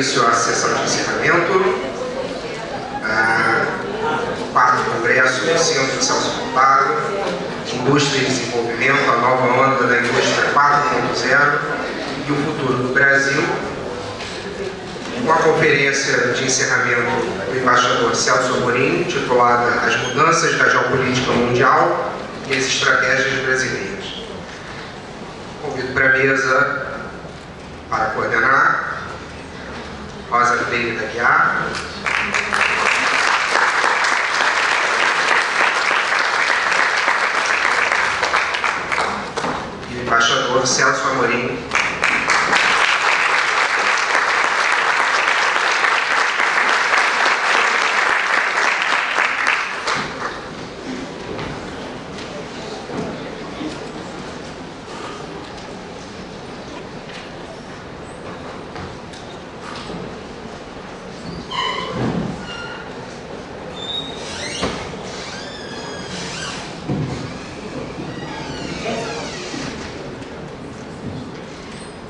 início à sessão de encerramento. O 4º Congresso do Centro Celso Furtado, Indústria e Desenvolvimento, a nova onda da indústria 4.0 e o futuro do Brasil, com a conferência de encerramento do embaixador Celso Amorim, titulada As Mudanças da Geopolítica Mundial e as Estratégias Brasileiras. Convido para a mesa para coordenar Rosa Freire da Guiar, e o embaixador Celso Amorim.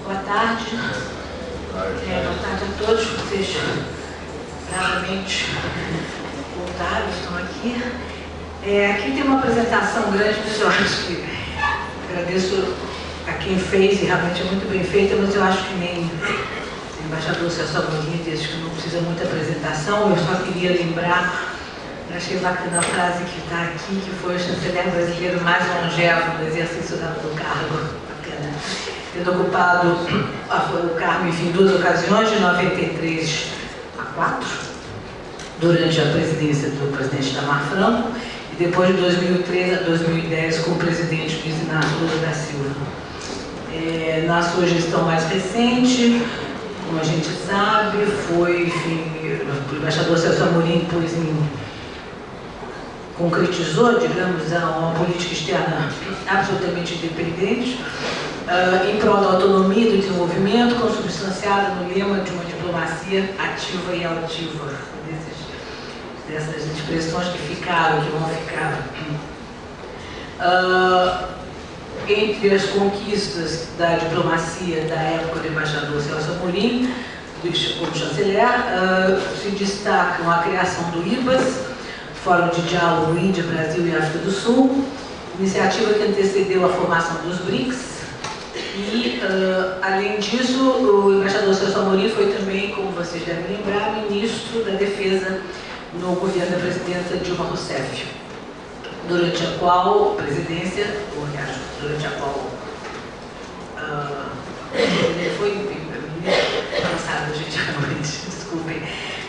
Boa tarde a todos. Vocês bravamente voltaram, estão aqui. Aqui tem uma apresentação grande, mas eu acho que agradeço a quem fez, e realmente é muito bem feita, mas eu acho que nem o embaixador Celso Amorim disse que não precisa muita apresentação. Eu só queria lembrar, achei bacana a frase que está aqui, que foi o chanceler brasileiro mais longevo no exercício do cargo. Bacana. Tendo ocupado o cargo, enfim, 2 ocasiões, de 93 a 4, durante a presidência do presidente Itamar Franco, e depois de 2003 a 2010 como presidente Luiz Inácio Lula da Silva. Na sua gestão mais recente, como a gente sabe, foi, enfim, o embaixador Celso Amorim concretizou, digamos, uma política externa absolutamente independente, em prol da autonomia e do desenvolvimento, consubstanciada no lema de uma diplomacia ativa e altiva, dessas expressões que ficaram, que vão ficar. Entre as conquistas da diplomacia da época do embaixador Celso Amorim, como chanceler, se destacam a criação do IBAS, Fórum de Diálogo Índia, Brasil e África do Sul, iniciativa que antecedeu a formação dos BRICS. E, além disso, o embaixador Celso Amorim foi também, como vocês devem lembrar, ministro da Defesa no governo da presidenta Dilma Rousseff, durante a qual presidência, ou aliás, durante a qual ele foi cansado, gente, desculpem.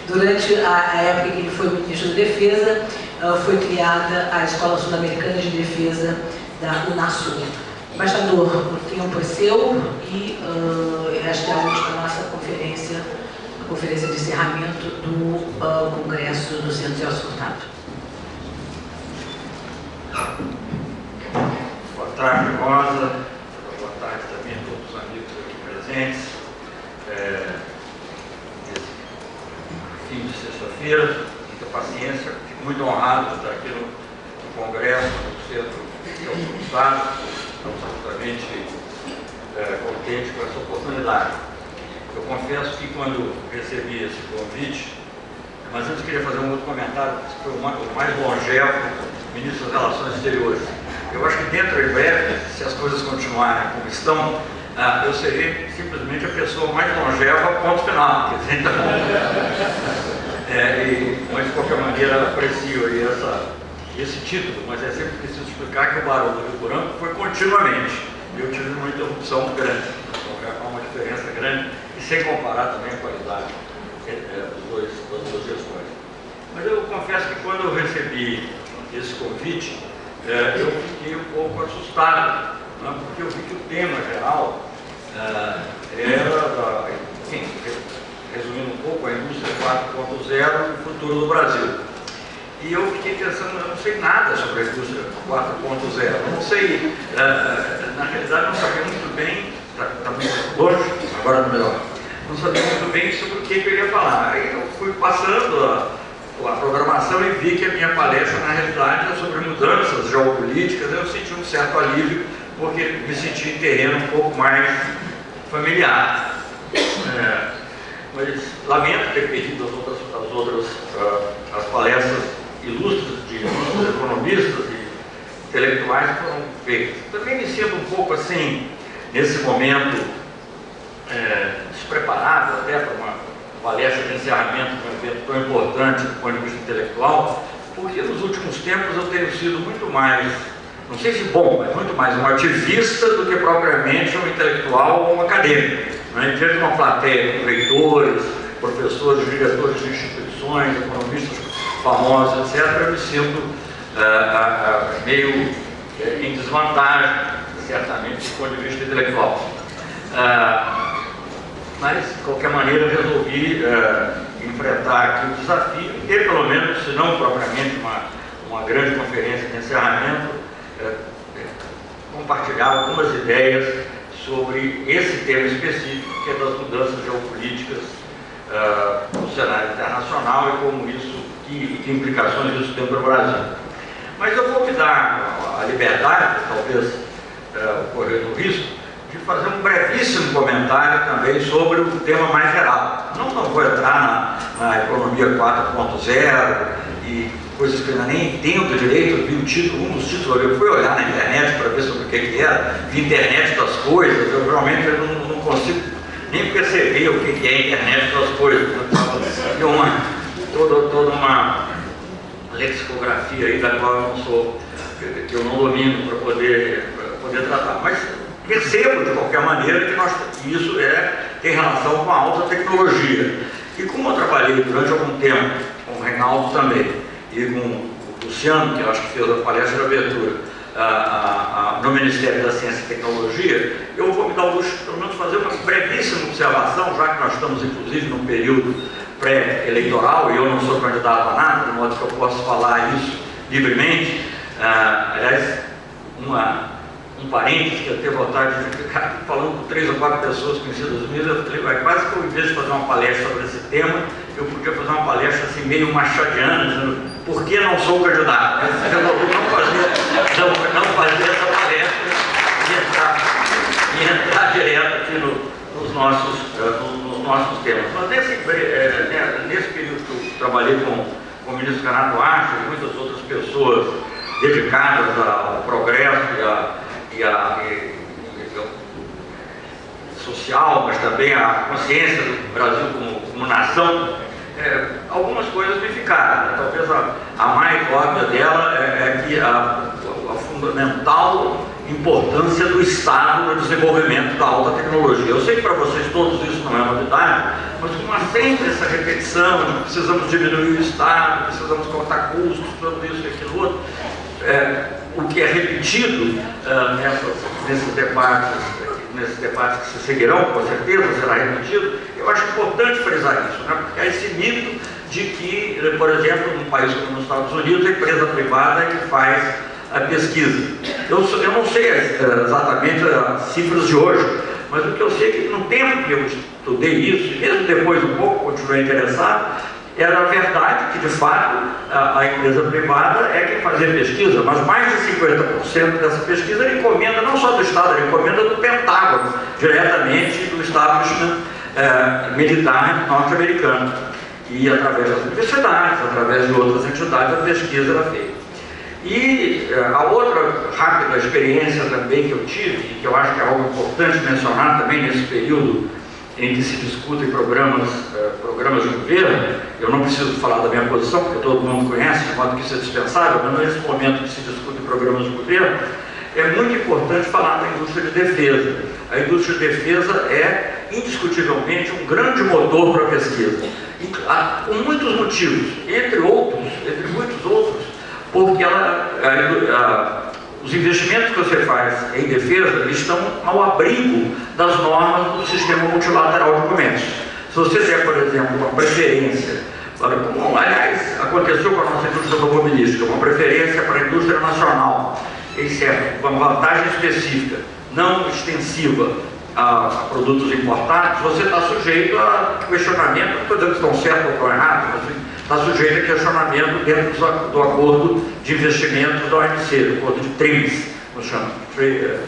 Durante a época em que ele foi ministro da Defesa, foi criada a Escola Sul-Americana de Defesa da Unasul. Embaixador, o tempo é seu e esta é a última nossa conferência, a conferência de encerramento do Congresso do Centro Celso Furtado. Boa tarde, Rosa. Boa tarde também a todos os amigos aqui presentes. Nesse fim de sexta-feira, muita paciência. Fico muito honrado de estar aqui no Congresso do Centro Celso Furtado. Estamos absolutamente contentes com essa oportunidade. Eu confesso que quando recebi esse convite, mas antes queria fazer um outro comentário, que foi o mais longevo ministro das Relações Exteriores. Eu acho que dentro em breve, se as coisas continuarem como estão, eu serei simplesmente a pessoa mais longeva, ponto final. Mas de qualquer maneira aprecio aí esse título, mas é sempre preciso explicar que o Barão do Rio Branco foi continuamente. Eu tive uma interrupção grande, há uma diferença grande, e sem comparar também a qualidade das duas gestões. Mas eu confesso que quando eu recebi esse convite, eu fiquei um pouco assustado, né, porque eu vi que o tema geral era, enfim, resumindo um pouco, a indústria 4.0 e o futuro do Brasil. E eu fiquei pensando, eu não sei nada sobre a indústria 4.0, eu não sei, na realidade não sabia muito bem, está muito longe, agora é melhor, não sabia muito bem sobre o que eu ia falar. Aí eu fui passando a programação e vi que a minha palestra, na realidade, é sobre mudanças geopolíticas. Eu senti um certo alívio, porque me senti em terreno um pouco mais familiar. mas lamento ter perdido as palestras ilustres de ilustres economistas e intelectuais que foram feitas. Também me sinto um pouco assim, nesse momento, despreparado até para uma palestra de encerramento de um evento tão importante do ponto de vista intelectual, porque nos últimos tempos eu tenho sido muito mais, não sei se bom, mas muito mais um ativista do que propriamente um intelectual ou um acadêmico. Diante de uma plateia com leitores, professores, diretores de instituições, economistas famosos, etc., eu me sinto meio em desvantagem, certamente, do ponto de vista intelectual. Mas, de qualquer maneira, resolvi enfrentar aqui o desafio e ter, pelo menos, se não propriamente uma grande conferência de encerramento, compartilhar algumas ideias sobre esse tema específico, que é das mudanças geopolíticas no cenário internacional e como isso, que implicações isso tem para o Brasil. Mas eu vou me dar a liberdade, talvez correndo o risco, de fazer um brevíssimo comentário também sobre o tema mais geral. Não vou entrar na economia 4.0 e coisas que eu ainda nem entendo direito. Eu vi o título, um dos títulos, eu fui olhar na internet para ver sobre o que era, vi internet das coisas, eu realmente não consigo nem perceber o que é internet das coisas. Toda uma lexicografia aí da qual que eu não domino para poder tratar. Mas percebo, de qualquer maneira, que isso tem relação com a alta tecnologia. E como eu trabalhei durante algum tempo com o Reinaldo também, e com o Luciano, que eu acho que fez a palestra de abertura, no Ministério da Ciência e Tecnologia, eu vou me dar o luxo, pelo menos, fazer uma brevíssima observação, já que nós estamos, inclusive, num período pré-eleitoral, e eu não sou candidato a nada, de modo que eu posso falar isso livremente. Aliás, um parente que eu tenho vontade de ficar falando com 3 ou 4 pessoas conhecidas minhas, eu falei, quase que eu, em vez de fazer uma palestra sobre esse tema, eu podia fazer uma palestra assim, meio machadiana, dizendo, por que não sou candidato? Eu não fazer essa palestra e entrar direto aqui nos nossos temas. Mas nesse período que eu trabalhei com o ministro Renato Archer e muitas outras pessoas dedicadas ao progresso social, mas também a consciência do Brasil como nação, algumas coisas me ficaram. Talvez a mais óbvia dela é que a fundamental importância do Estado no desenvolvimento da alta tecnologia. Eu sei que para vocês todos isso não é novidade, mas como há sempre essa repetição de que precisamos diminuir o Estado, precisamos cortar custos, tudo isso e aquilo outro, o que é repetido nesses debates que se seguirão, com certeza será repetido. Eu acho importante frisar isso, porque há esse mito de que, por exemplo, num país como nos Estados Unidos, a empresa privada é que faz a pesquisa. Eu não sei exatamente as cifras de hoje, mas o que eu sei é que no tempo que eu estudei isso, e mesmo depois um pouco continuei interessado, era verdade que, de fato, a empresa privada é quem fazia pesquisa, mas mais de 50% dessa pesquisa era encomenda não só do Estado, era encomenda do Pentágono, diretamente do establishment militar norte-americano. E através das universidades, através de outras entidades, a pesquisa era feita. E a outra rápida experiência também que eu tive, e que eu acho que é algo importante mencionar também nesse período em que se discutem programas de governo, eu não preciso falar da minha posição, porque todo mundo conhece, de modo que isso é dispensável, mas nesse momento que se discute programas de governo, é muito importante falar da indústria de defesa. A indústria de defesa é, indiscutivelmente, um grande motor para a pesquisa. E, com muitos motivos, entre muitos outros, porque os investimentos que você faz em defesa estão ao abrigo das normas do sistema multilateral de comércio. Se você der, por exemplo, uma preferência, como aliás aconteceu com a nossa indústria automobilística, uma preferência para a indústria nacional, com uma vantagem específica, não extensiva a produtos importados, você está sujeito a questionamento, não estou dizendo que estão certos ou estão errados, mas está sujeito a questionamento dentro do acordo de investimentos da OMC, do acordo de TRIPS, nos chama,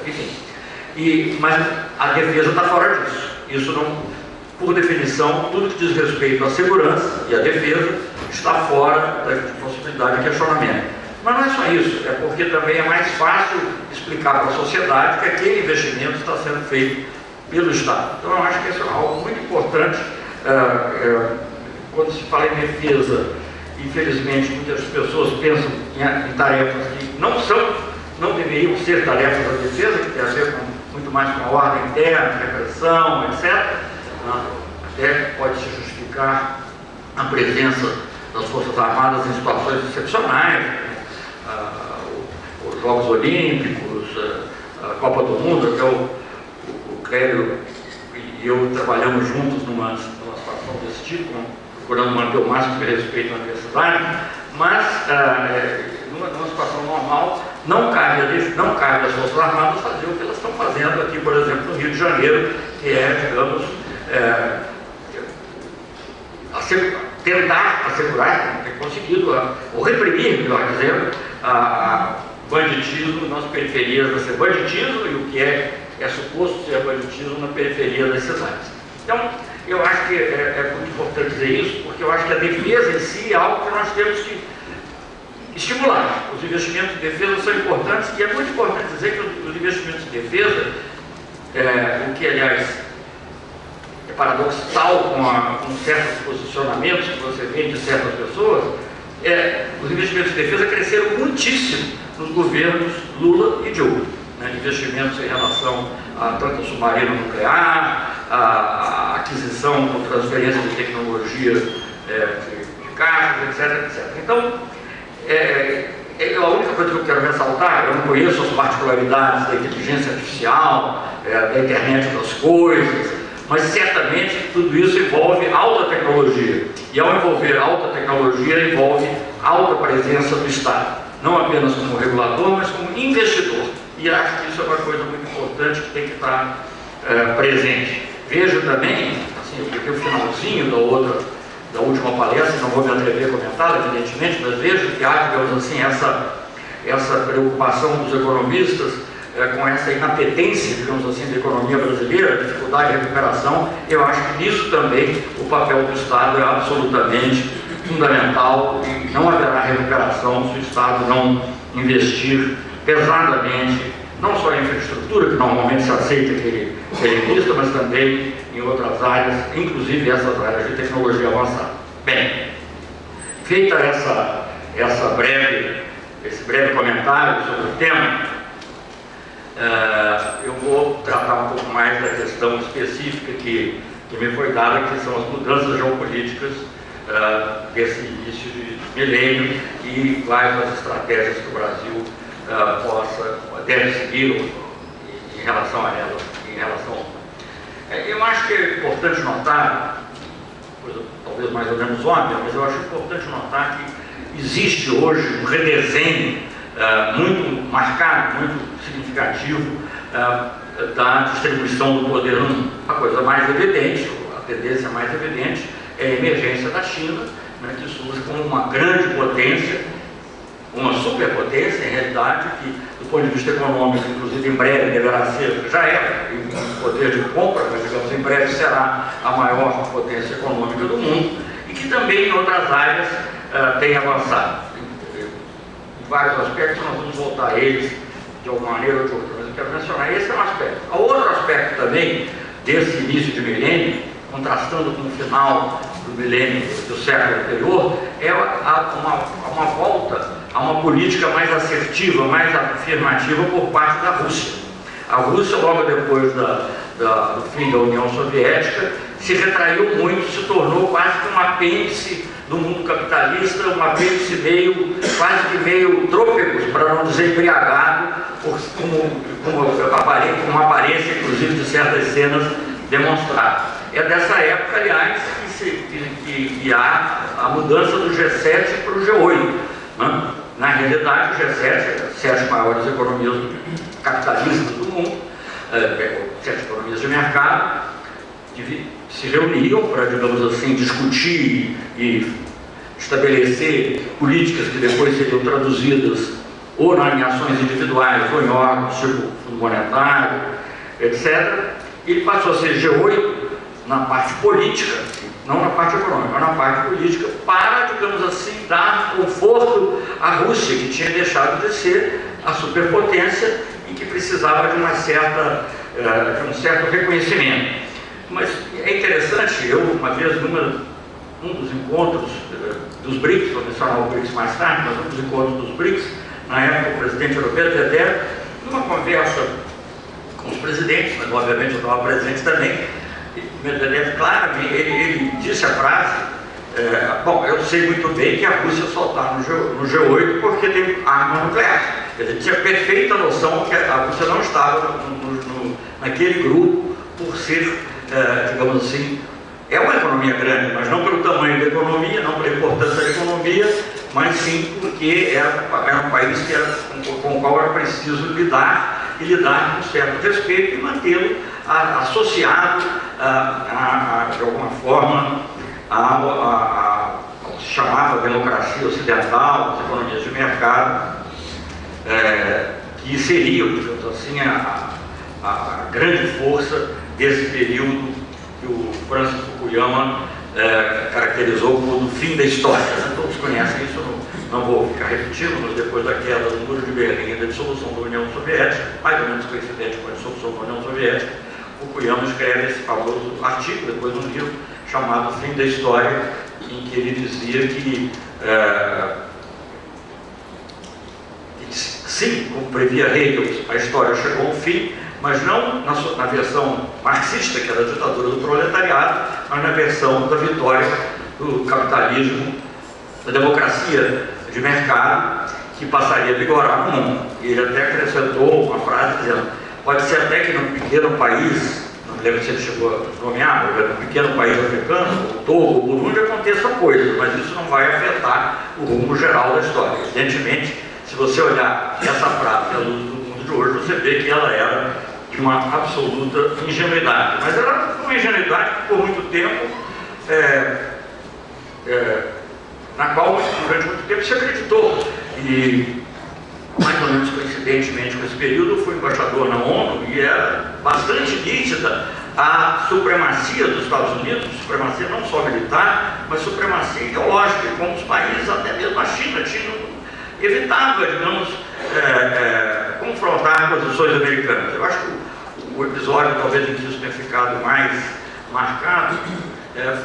enfim. Mas a defesa está fora disso. Isso por definição, tudo que diz respeito à segurança e à defesa está fora da possibilidade de questionamento. Mas não é só isso, é porque também é mais fácil explicar para a sociedade que aquele investimento está sendo feito pelo Estado. Então eu acho que isso é algo muito importante. Quando se fala em defesa, infelizmente muitas pessoas pensam em tarefas que não deveriam ser tarefas da defesa, que tem a ver muito mais com a ordem interna, repressão, etc. Até pode se justificar a presença das Forças Armadas em situações excepcionais, os Jogos Olímpicos, a Copa do Mundo. Até o Clélio e eu trabalhamos juntos numa situação desse tipo, procurando manter o máximo de respeito à universidade, mas numa situação normal não cabe às Forças Armadas fazer o que elas estão fazendo aqui, por exemplo, no Rio de Janeiro, que é, digamos, tentar assegurar, ter conseguido, ou reprimir, melhor dizendo, banditismo nas periferias da cidade, banditismo e o que é suposto ser banditismo na periferia das cidades. Então, eu acho que é muito importante dizer isso, porque eu acho que a defesa em si é algo que nós temos que estimular. Os investimentos de defesa são importantes, e é muito importante dizer que os investimentos de defesa, o que, aliás, é paradoxal com certos posicionamentos que você vê de certas pessoas, os investimentos de defesa cresceram muitíssimo nos governos Lula e Dilma. Investimentos em relação a tanto submarino nuclear, a aquisição ou transferência de tecnologia de carros, etc. Então, a única coisa que eu quero ressaltar, eu não conheço as particularidades da inteligência artificial, da internet das coisas, mas certamente tudo isso envolve alta tecnologia. E ao envolver alta tecnologia, envolve alta presença do Estado, não apenas como regulador, mas como investidor. E acho que isso é uma coisa muito importante que tem que estar presente. Vejo também, assim, eu peguei o finalzinho da última palestra, não vou me atrever a comentar, evidentemente, mas vejo que há, digamos assim, essa preocupação dos economistas com essa inapetência, digamos assim, da economia brasileira, dificuldade de recuperação. Eu acho que nisso também o papel do Estado é absolutamente fundamental, e não haverá recuperação se o Estado não investir pesadamente, não só em infraestrutura, que normalmente se aceita que ele invista, mas também em outras áreas, inclusive essas áreas de tecnologia avançada. Bem, feita esse breve comentário sobre o tema, eu vou tratar um pouco mais da questão específica que me foi dada, que são as mudanças geopolíticas desse início de milênio e quais as estratégias que o Brasil deve seguir em relação a elas, eu acho que é importante notar, coisa talvez mais ou menos óbvia, mas eu acho importante notar que existe hoje um redesenho muito marcado, muito significativo da distribuição do poder no mundo. A coisa mais evidente, a tendência mais evidente é a emergência da China, que surge como uma grande potência, uma superpotência, em realidade, que do ponto de vista econômico, inclusive em breve deverá ser, já é em poder de compra, mas digamos em breve será a maior potência econômica do mundo, e que também em outras áreas tem avançado. Em vários aspectos nós vamos voltar a eles de alguma maneira ou de outra, mas eu quero mencionar esse é um aspecto. O outro aspecto também desse início de milênio, contrastando com o final do milênio do século anterior, é uma volta a uma política mais assertiva, mais afirmativa por parte da Rússia. A Rússia, logo depois do fim da União Soviética, se retraiu muito, se tornou quase que um apêndice do mundo capitalista, um apêndice quase que meio trôpego, para não dizer embriagado, com uma aparência, inclusive, de certas cenas demonstradas. É dessa época, aliás, que há a mudança do G7 para o G8. Né? Na realidade, o G7, as 7 maiores economias capitalistas do mundo, 7 economias de mercado, se reuniam para, digamos assim, discutir e estabelecer políticas que depois seriam traduzidas ou em ações individuais ou em órgãos tipo Fundo Monetário, etc. Ele passou a ser G8 na parte política, não na parte econômica, mas na parte política, para, digamos assim, dar conforto à Rússia, que tinha deixado de ser a superpotência e que precisava de um certo reconhecimento. Mas é interessante, eu uma vez, num dos encontros dos BRICS, vou mencionar o BRICS mais tarde, mas um dos encontros dos BRICS, na época o presidente europeu, Medvedev, numa conversa com os presidentes, mas obviamente eu estava presente também, Medvedev, claramente, ele disse a frase, bom, eu sei muito bem que a Rússia só está no G8 porque tem arma nuclear. Ele tinha perfeita noção que a Rússia não estava naquele grupo por ser, digamos assim, é uma economia grande, mas não pelo tamanho da economia, não pela importância da economia, mas sim porque era um país com o qual era preciso lidar com certo respeito e mantê-lo associado de alguma forma ao que se chamava democracia ocidental, as economias de mercado, que seriam, digamos assim, a grande força desse período que o Francis Fukuyama caracterizou como o fim da história. Todos conhecem isso, não vou ficar repetindo, mas depois da queda do Muro de Berlim e da dissolução da União Soviética, mais ou menos coincidente com a dissolução da União Soviética, Fukuyama escreve esse famoso artigo, depois um livro chamado Fim da História, em que ele dizia que sim, como previa Hegel, a história chegou ao fim, mas não na versão marxista, que era a ditadura do proletariado, mas na versão da vitória do capitalismo, da democracia de mercado, que passaria a vigorar no mundo. E ele até acrescentou uma frase dizendo: pode ser até que num pequeno país, não me lembro se ele chegou a nomear, mas num pequeno país africano, o Togo, o Burundi, aconteça coisas, mas isso não vai afetar o rumo geral da história. Evidentemente, se você olhar essa frase à luz do mundo de hoje, você vê que ela era de uma absoluta ingenuidade. Mas era uma ingenuidade que, por muito tempo, na qual, durante muito tempo, se acreditou. E, mais ou menos coincidentemente com esse período, eu fui embaixador na ONU e era bastante nítida a supremacia dos Estados Unidos, supremacia não só militar, mas supremacia ideológica, como os países, até mesmo a China, evitava, digamos, confrontar posições americanas. Eu acho que o episódio, talvez, em que isso tenha ficado mais marcado,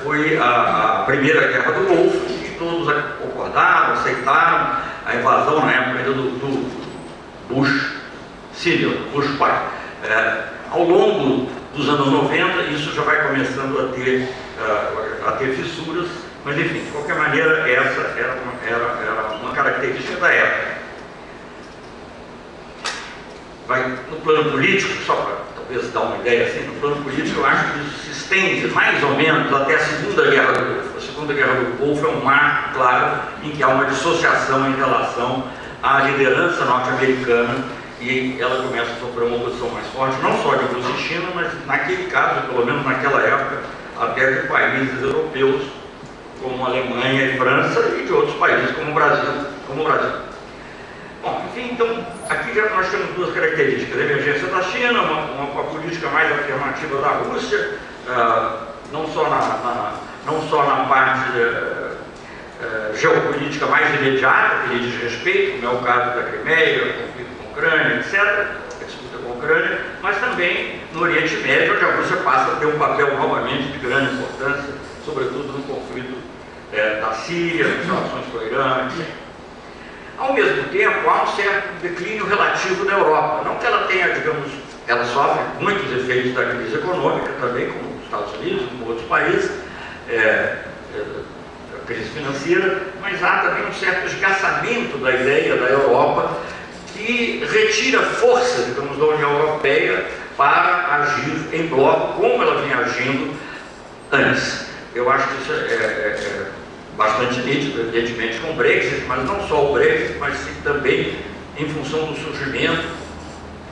foi a Primeira Guerra do Golfo, que todos concordaram, aceitaram a invasão na época do Bush Senior, Bush pai. Ao longo dos anos 90, isso já vai começando a ter fissuras, mas enfim, de qualquer maneira, essa era uma característica da época. No plano político, só para talvez dar uma ideia assim, no plano político eu acho que isso se estende mais ou menos até a Segunda Guerra do Golfo. A Segunda Guerra do Golfo é um marco claro em que há uma dissociação em relação à liderança norte-americana e ela começa a sofrer uma oposição mais forte, não só de Rússia e China, mas naquele caso, pelo menos naquela época, até de países europeus como Alemanha e França e de outros países como o Brasil. Bom, enfim, então, aqui já nós temos duas características: a emergência da China, uma política mais afirmativa da Rússia, não só na parte geopolítica mais imediata, que lhe diz respeito, como é o caso da Crimeia, o conflito com a Ucrânia, etc., a disputa com a Ucrânia, mas também no Oriente Médio, onde a Rússia passa a ter um papel novamente de grande importância, sobretudo no conflito da Síria, nas relações com o Irã, etc. Ao mesmo tempo, há um certo declínio relativo da Europa. Não que ela tenha, digamos, ela sofre muitos efeitos da crise econômica também, como os Estados Unidos, como outros países, a crise financeira, mas há também um certo esgaçamento da ideia da Europa que retira força, digamos, da União Europeia para agir em bloco, como ela vinha agindo antes. Eu acho que isso é bastante nítido, evidentemente, com o Brexit, mas não só o Brexit, mas sim também em função do surgimento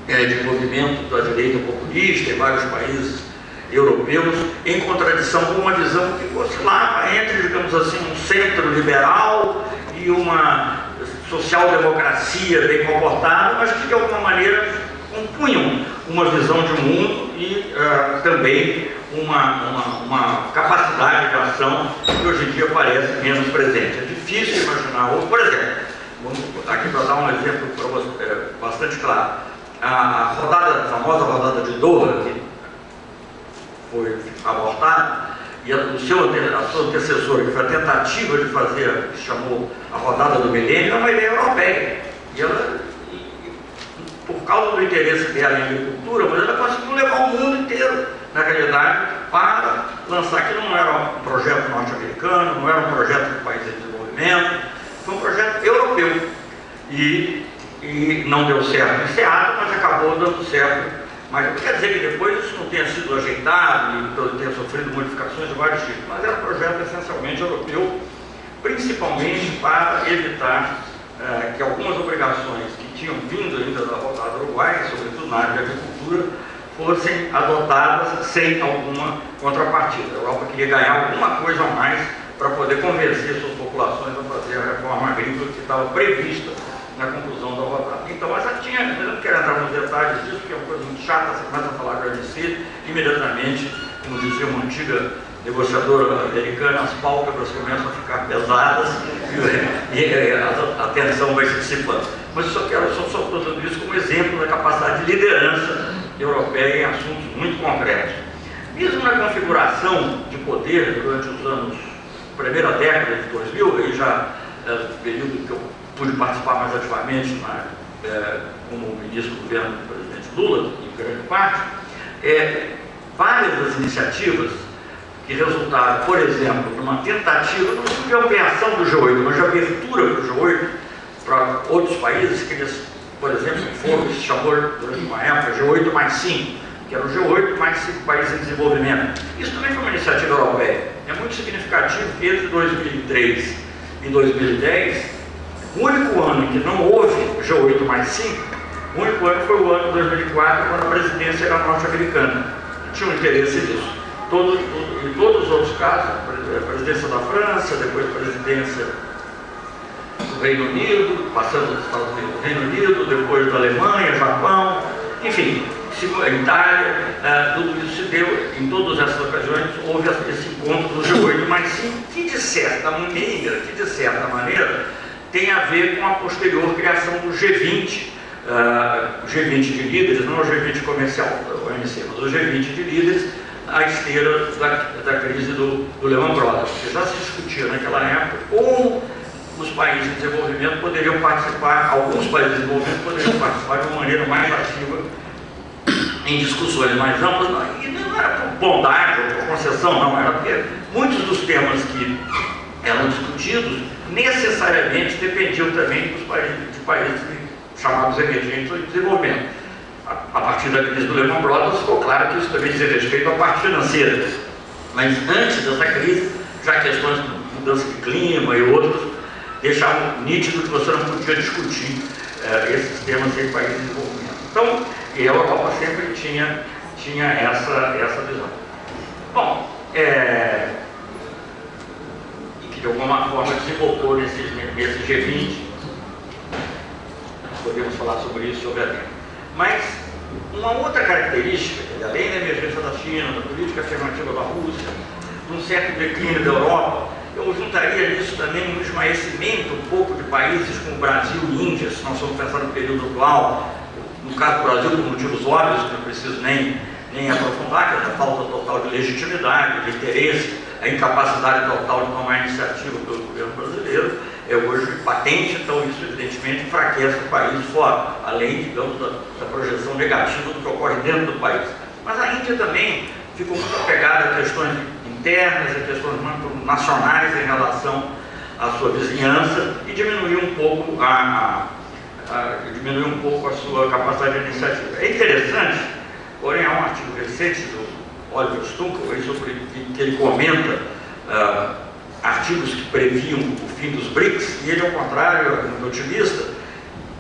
de movimento da direita populista em vários países europeus, em contradição com uma visão que oscilava entre, digamos assim, um centro liberal e uma social-democracia bem comportada, mas que de alguma maneira compunham uma visão de mundo e também uma capacidade de ação que hoje em dia parece menos presente. É difícil imaginar, ou, por exemplo, vamos aqui para dar um exemplo para você, bastante claro, a famosa rodada de Doha, que foi abortada, e a sua antecessora, que foi a tentativa de fazer, que se chamou a rodada do milênio, é uma ideia europeia. E ela, por causa do interesse dela em agricultura, mas ela conseguiu levar o mundo inteiro, na realidade, para lançar que não era um projeto norte-americano, não era um projeto de país em desenvolvimento, foi um projeto europeu. E não deu certo em Seattle, mas acabou dando certo. Mas não quer dizer que depois isso não tenha sido ajeitado e tenha sofrido modificações de vários tipos, mas era um projeto essencialmente europeu, principalmente para evitar que algumas obrigações que tinham vindo ainda da rodada uruguaia, sobretudo na área de agricultura, fossem adotadas sem alguma contrapartida. A Europa queria ganhar alguma coisa a mais para poder convencer suas populações a fazer a reforma agrícola que estava prevista na conclusão da rodada. Então, mas eu não quero entrar nos detalhes disso, porque é uma coisa muito chata, você começa a falar de OMC, imediatamente, como dizia uma antiga negociadora americana, as pálpebras começam a ficar pesadas e a tensão vai se dissipando. Mas eu só estou dando isso como exemplo da capacidade de liderança europeia em assuntos muito concretos. Mesmo na configuração de poder durante os anos, primeira década de 2000, aí já período que eu pude participar mais ativamente como ministro do governo do presidente Lula, em grande parte, várias das iniciativas que resultaram, por exemplo, numa tentativa, não de ampliação do G8, mas de abertura do G8 para outros países, que eles, por exemplo, se chamou durante uma época G8 mais 5, que era o G8 mais 5 países em desenvolvimento. Isso também foi uma iniciativa europeia. É muito significativo que entre 2003 e 2010, o único ano em que não houve G8 mais 5, o único ano foi o ano de 2004, quando a presidência era norte-americana. Tinha um interesse nisso. Em todos os outros casos, a presidência da França, depois a presidência do Reino Unido, passando dos Estados Unidos do Reino Unido, depois da Alemanha, Japão, enfim, a Itália, tudo isso se deu, em todas essas ocasiões, houve esse encontro do G8 mais 5, que de certa maneira, tem a ver com a posterior criação do G20, o G20 de líderes, não o G20 comercial, o OMC, mas o G20 de líderes, à esteira da crise do Lehman Brothers. Porque já se discutia naquela época como os países em desenvolvimento poderiam participar, alguns países em desenvolvimento poderiam participar de uma maneira mais ativa em discussões mais amplas, e não era por bondade ou por concessão, não, era porque muitos dos temas que eram discutidos necessariamente dependiam também de países chamados emergentes ou de desenvolvimento. A partir da crise do Lehman Brothers ficou claro que isso também dizia respeito à parte financeira. Mas antes dessa crise, já questões de mudança de clima e outros deixavam nítido que você não podia discutir esses temas em países em desenvolvimento. Então, e a Europa sempre tinha essa visão. Bom, e que de alguma forma desembocou nesse G20. Podemos falar sobre isso sobre a tempo. Mas uma outra característica, além da emergência da China, da política afirmativa da Rússia, de um certo declínio da Europa, eu juntaria nisso também um esmaecimento um pouco de países como o Brasil e Índia, se nós formos pensar no período atual, no caso do Brasil por motivos óbvios, que não preciso nem aprofundar, que é a falta total de legitimidade, de interesse, a incapacidade total de tomar iniciativa pelo governo brasileiro, é hoje patente, então isso evidentemente enfraquece o país fora, além, digamos, da projeção negativa do que ocorre dentro do país. Mas a Índia também ficou muito apegada a questões internas, a questões muito nacionais em relação à sua vizinhança e diminuiu um pouco a sua capacidade de iniciativa. É interessante, porém há um artigo recente do Oliver Stunkel, sobre que ele comenta artigos que previam o fim dos BRICS, e ele, ao contrário, é muito otimista.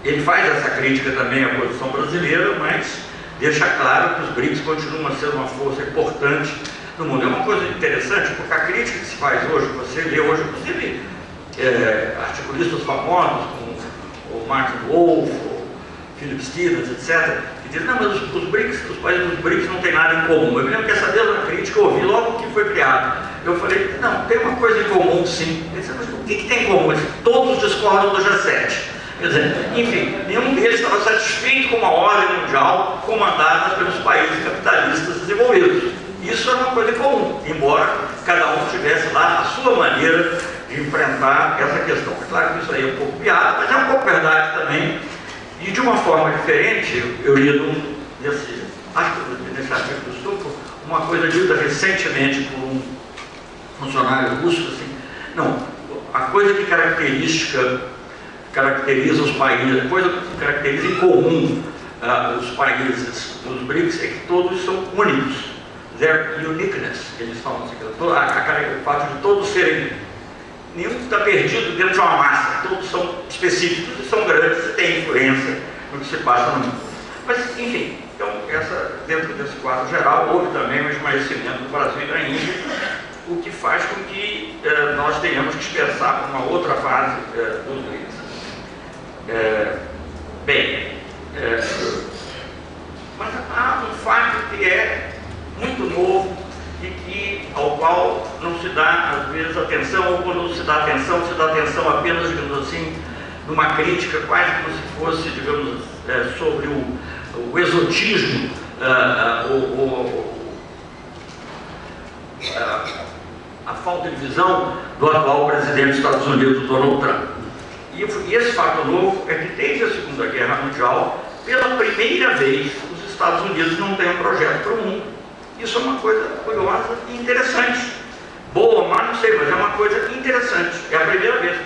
Ele faz essa crítica também à posição brasileira, mas deixa claro que os BRICS continuam a ser uma força importante no mundo. É uma coisa interessante, porque a crítica que se faz hoje, você lê hoje, inclusive, articulistas famosos, como o Martin Wolf, o Philip Stevens, etc., que Diz, não, mas os BRICS, os países dos BRICS não têm nada em comum. Eu me lembro que essa mesma crítica eu ouvi logo que foi criado. Eu falei, não, tem uma coisa em comum sim. Ele disse, mas o que tem em comum? Todos discordam do G7. Quer dizer, enfim, nenhum deles estava satisfeito com uma ordem mundial comandada pelos países capitalistas desenvolvidos. Isso é uma coisa em comum, embora cada um tivesse lá a sua maneira de enfrentar essa questão. É claro que isso aí é um pouco piada, mas é um pouco verdade também. E de uma forma diferente, eu li nesse artigo do Stuco, uma coisa dita recentemente por um funcionário russo, assim, não, a coisa que caracteriza os países, a coisa que caracteriza em comum os países dos BRICS é que todos são únicos, their uniqueness, que eles falam assim, o fato de todos serem, nenhum está perdido dentro de uma massa, todos são específicos, são grandes e têm influência no que se passa no mundo. Mas, enfim, então, dentro desse quadro geral, houve também um esclarecimento do Brasil e da Índia, o que faz com que nós tenhamos que pensar por uma outra fase dos BRICS. Mas há um fato que é muito novo e ao qual não se dá, às vezes, atenção, ou quando se dá atenção apenas, digamos assim, numa crítica quase como se fosse, digamos, sobre o exotismo, a falta de visão do atual presidente dos Estados Unidos, Donald Trump. E esse fato novo é que desde a Segunda Guerra Mundial, pela primeira vez, os Estados Unidos não têm um projeto para o mundo. Isso é uma coisa curiosa e interessante. Boa, mas não sei, mas é uma coisa interessante. É a primeira vez.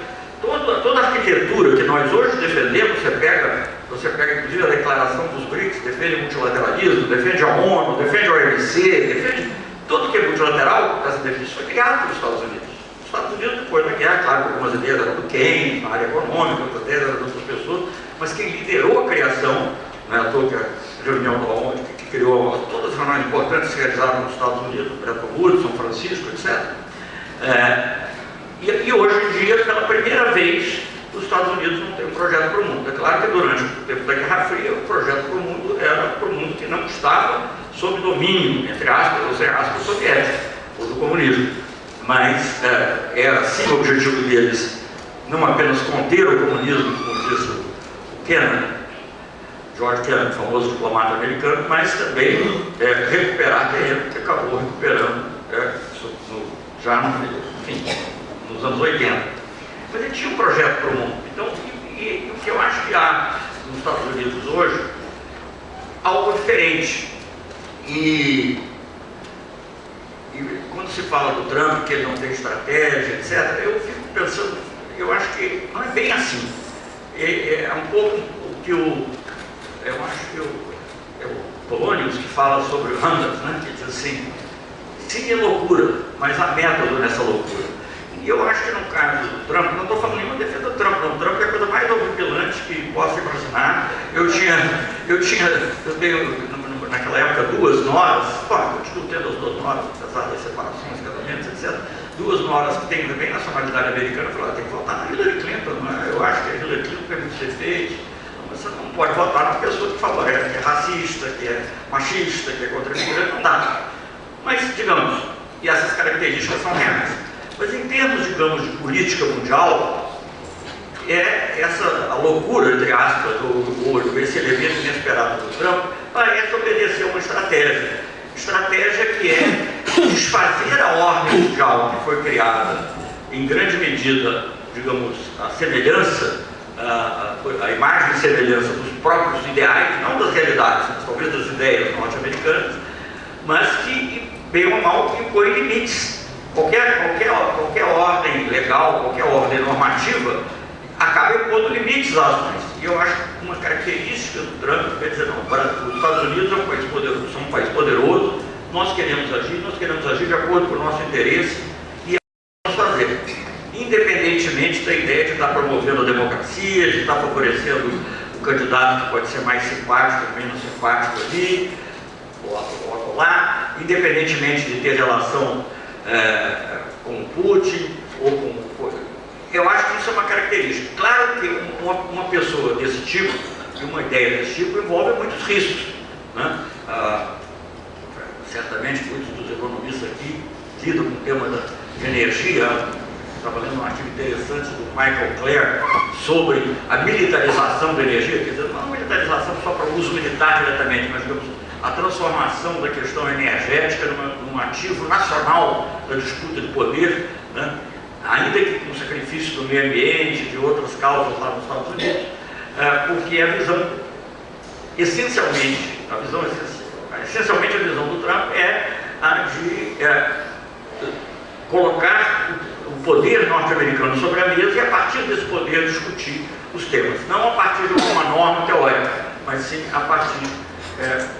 Toda a arquitetura que nós hoje defendemos, você pega inclusive a declaração dos BRICS, defende o multilateralismo, defende a ONU, defende a OMC, defende tudo que é multilateral, essa definição foi criada pelos Estados Unidos. Os Estados Unidos, depois da guerra, claro, algumas ideias eram do Keynes, na área econômica, outras ideias eram de outras pessoas, mas quem liderou a criação, não é à toa que a reunião da ONU, que criou todas as reuniões importantes que se realizaram nos Estados Unidos, Bretton Woods, São Francisco, etc. E hoje em dia, pela primeira vez, os Estados Unidos não têm um projeto para o mundo. É claro que durante o tempo da Guerra Fria, o projeto para o mundo era para o mundo que não estava sob domínio, entre aspas, ou sem aspas, soviético, ou do comunismo. Mas era sim o objetivo deles, não apenas conter o comunismo, como disse o Kennan, George Kennan, famoso diplomata americano, mas também recuperar terreno que acabou recuperando nos anos 80. Mas ele tinha um projeto para o mundo. Então, e o que eu acho que há nos Estados Unidos hoje, algo diferente. E quando se fala do Trump, que ele não tem estratégia, etc., eu fico pensando, eu acho que não é bem assim. É um pouco o que eu acho que é o Polonius que fala sobre o Handels, né, que diz assim, sim, é loucura, mas há método nessa loucura. E eu acho que no caso do Trump, não estou falando nenhuma defesa do Trump, não. O Trump é a coisa mais horripilante que possa imaginar. Eu tenho, naquela época, 2 noras, eu continuo tendo as 2 noras, apesar das separações, casamentos, etc. 2 noras que têm também nacionalidade americana, falaram, tem que votar na Hillary Clinton, né? Eu acho que a Hillary Clinton tem muito defeito, mas você não pode votar na pessoa que favorece, que é racista, que é machista, que é contra a imigrante, não dá. Mas, digamos, e essas características são reais. Mas em termos, digamos, de política mundial, a loucura, entre aspas, esse elemento inesperado do Trump, parece obedecer uma estratégia. Estratégia que é desfazer a ordem mundial que foi criada, em grande medida, digamos, a semelhança, a imagem e semelhança dos próprios ideais, não das realidades, mas talvez das ideias norte-americanas, mas que, bem ou mal, impõe limites. Qualquer ordem legal, qualquer ordem normativa, acaba impondo limites às ações. E eu acho que uma característica do Trump, quer dizer, não, os Estados Unidos é um país poderoso, nós queremos agir de acordo com o nosso interesse e vamos fazer. Independentemente da ideia de estar promovendo a democracia, de estar favorecendo o candidato que pode ser mais simpático ou menos simpático ali, ou lá, independentemente de ter relação com o Putin ou com... Eu acho que isso é uma característica. Claro que uma pessoa desse tipo, e uma ideia desse tipo, envolve muitos riscos. né? Certamente muitos dos economistas aqui lidam com o tema de energia. Estava lendo um artigo interessante do Michael Clare sobre a militarização da energia, quer dizer, não a militarização só para uso militar diretamente, mas digamos, a transformação da questão energética num ativo nacional da disputa de poder, né? Ainda que com sacrifício do meio ambiente, de outras causas lá nos Estados Unidos, porque a visão, essencialmente a visão do Trump é a de colocar o poder norte-americano sobre a mesa e a partir desse poder discutir os temas, não a partir de uma norma teórica, mas sim a partir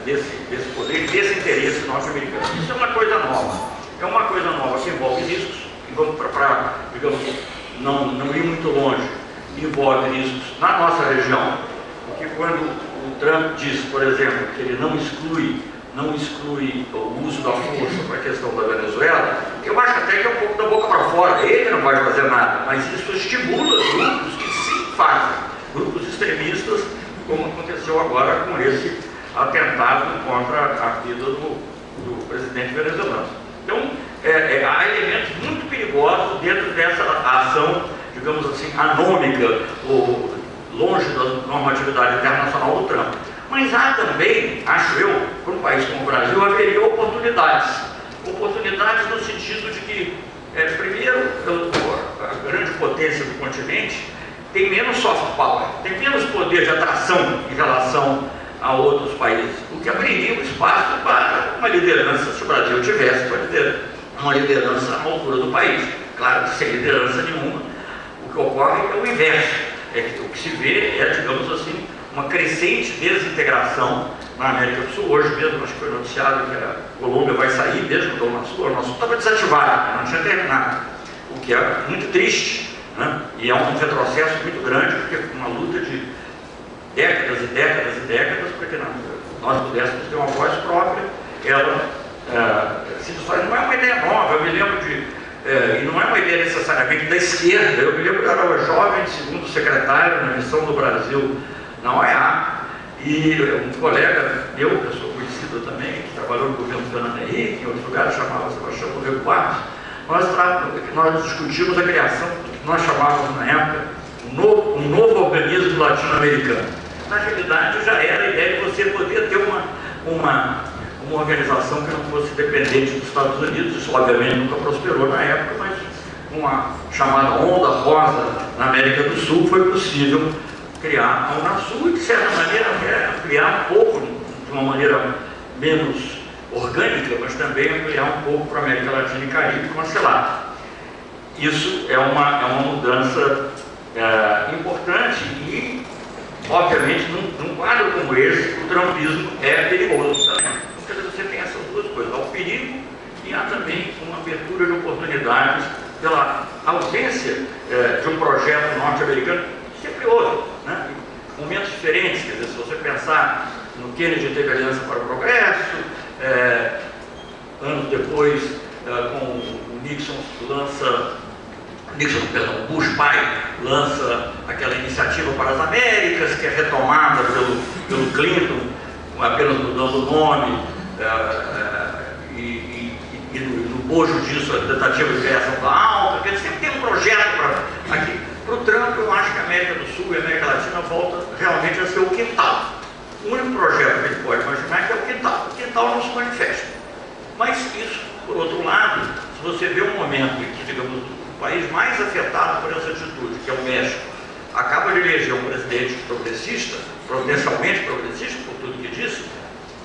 desse poder, desse interesse norte-americano. Isso é uma coisa nova, que envolve riscos, e vamos para, digamos, não ir muito longe, envolve riscos na nossa região, porque quando o Trump diz, por exemplo, que ele não exclui o uso da força para a questão da Venezuela, eu acho até que é um pouco da boca para fora, ele não vai fazer nada, mas isso estimula grupos que sim fazem, grupos extremistas, como aconteceu agora com esse atentado contra a vida do presidente venezuelano. Então, há elementos muito perigosos dentro dessa ação, digamos assim, anômica, ou longe da normatividade internacional do Trump. Mas há também, acho eu, para um país como o Brasil, haveria oportunidades. Oportunidades no sentido de que, primeiro, a grande potência do continente tem menos soft power, tem menos poder de atração em relação a outros países, o que abriria um espaço para uma liderança, se o Brasil tivesse uma liderança à altura do país. Claro que sem liderança nenhuma, o que ocorre é o inverso. O que se vê digamos assim, uma crescente desintegração na América do Sul. Hoje mesmo, acho que foi noticiado que a Colômbia vai sair mesmo do Unasul. O Unasul estava desativado, não tinha terminado, o que é muito triste, né? E é um retrocesso muito grande, porque é uma luta de décadas e décadas e décadas para que nós pudéssemos ter uma voz própria. Ela se desfaz. Não é uma ideia nova, eu me lembro e não é uma ideia necessariamente da esquerda. Eu me lembro que eu era jovem, segundo secretário na missão do Brasil na OEA, e um colega meu, pessoa conhecida também, que trabalhou no governo Fernando Henrique, em outro lugar, chamava Sebastião Correio Quadros, nós discutimos a criação do que nós chamávamos na época um novo organismo latino-americano. Na realidade, já era a ideia de você poder ter uma organização que não fosse dependente dos Estados Unidos. Isso obviamente nunca prosperou na época, mas com a chamada onda rosa na América do Sul foi possível criar a Unasul e, de certa maneira, ampliar um pouco, de uma maneira menos orgânica, mas também ampliar um pouco para a América Latina e Caribe com a CELAC. Isso é uma mudança importante e, obviamente, num quadro como esse, o trumpismo é perigoso também. Porque você tem essas duas coisas, há o perigo e há também uma abertura de oportunidades pela ausência de um projeto norte-americano. Sempre houve, né? Momentos diferentes, quer dizer, se você pensar no Kennedy teve Aliança para o Progresso, anos depois, com o Bush pai lança aquela iniciativa para as Américas, que é retomada pelo Clinton, apenas mudando o nome, e no bojo disso, a tentativa de criação da ALCA, quer dizer, sempre tem um projeto aqui. Para o Trump, eu acho que a América do Sul e a América Latina volta realmente a ser o quintal. O único projeto que ele pode imaginar é que é o quintal. O quintal não se manifesta. Mas isso, por outro lado, se você vê um momento em que, digamos, o país mais afetado por essa atitude, que é o México, acaba de eleger um presidente progressista, potencialmente progressista, por tudo que disse,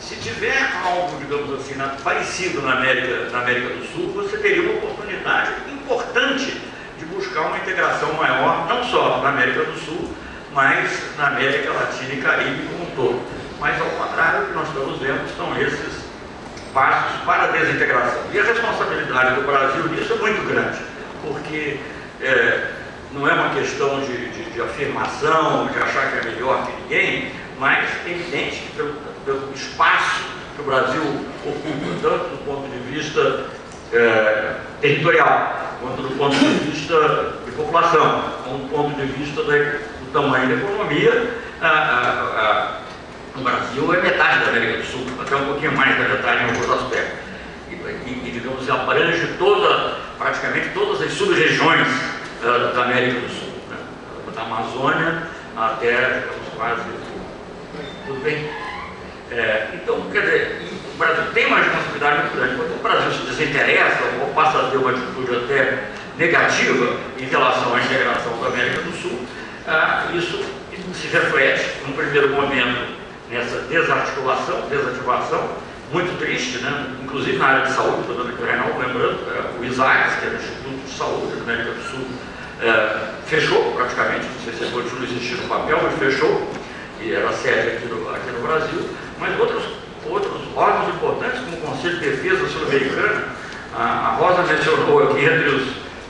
se tiver algo, digamos assim, parecido na América do Sul, você teria uma oportunidade importante de buscar uma integração maior, não só na América do Sul, mas na América Latina e Caribe como um todo. Mas, ao contrário, o que nós estamos vendo são esses passos para a desintegração. E a responsabilidade do Brasil nisso é muito grande, porque não é uma questão de afirmação, de achar que é melhor que ninguém, mas é evidente que pelo espaço que o Brasil ocupa, tanto do ponto de vista territorial, quanto do ponto de vista de população, quanto do ponto de vista do tamanho da economia, no Brasil é metade da América do Sul, até um pouquinho mais da metade em alguns aspectos. E digamos, abrange praticamente todas as sub-regiões da América do Sul, né? Da Amazônia até, digamos, quase tudo bem. Então, quer dizer, o Brasil tem uma responsabilidade muito grande. Quando o Brasil se desinteressa ou passa a ter uma atitude até negativa em relação à integração da América do Sul, isso se reflete, num primeiro momento, nessa desativação, muito triste, né? Inclusive na área de saúde, estou dando aqui o Reinaldo, lembrando, o ISACS, que é o Instituto de Saúde da América do Sul, fechou praticamente, não sei se continua existindo no papel, mas fechou, e era sede aqui no Brasil, mas outros órgãos importantes, como o Conselho de Defesa Sul-Americana, a Rosa mencionou aqui entre os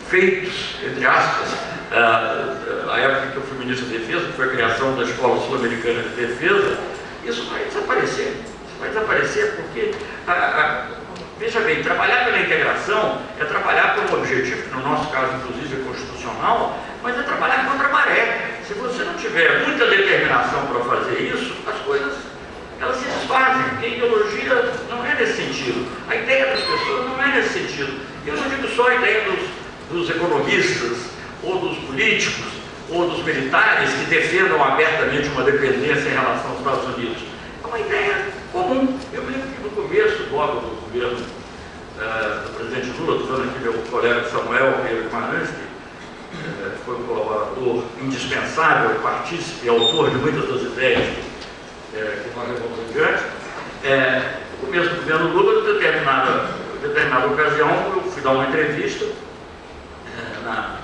feitos, entre aspas, a época que eu fui ministro da Defesa, que foi a criação da Escola Sul-Americana de Defesa, isso vai desaparecer. Isso vai desaparecer porque, veja bem, trabalhar pela integração é trabalhar por um objetivo, que no nosso caso, inclusive, é constitucional, mas é trabalhar contra a maré. Se você não tiver muita determinação para fazer isso, as coisas elas se desfazem, porque a ideologia não é nesse sentido. A ideia das pessoas não é nesse sentido. Eu não digo só a ideia dos economistas, ou dos políticos, ou dos militares que defendam abertamente uma dependência em relação aos Estados Unidos. É uma ideia comum. Eu me lembro que no começo, logo do governo do presidente Lula, estou falando aqui meu colega Samuel Guimarães, que foi um colaborador indispensável, partícipe e autor de muitas das ideias que nós levamos adiante. No começo do governo Lula, em determinada ocasião, eu fui dar uma entrevista na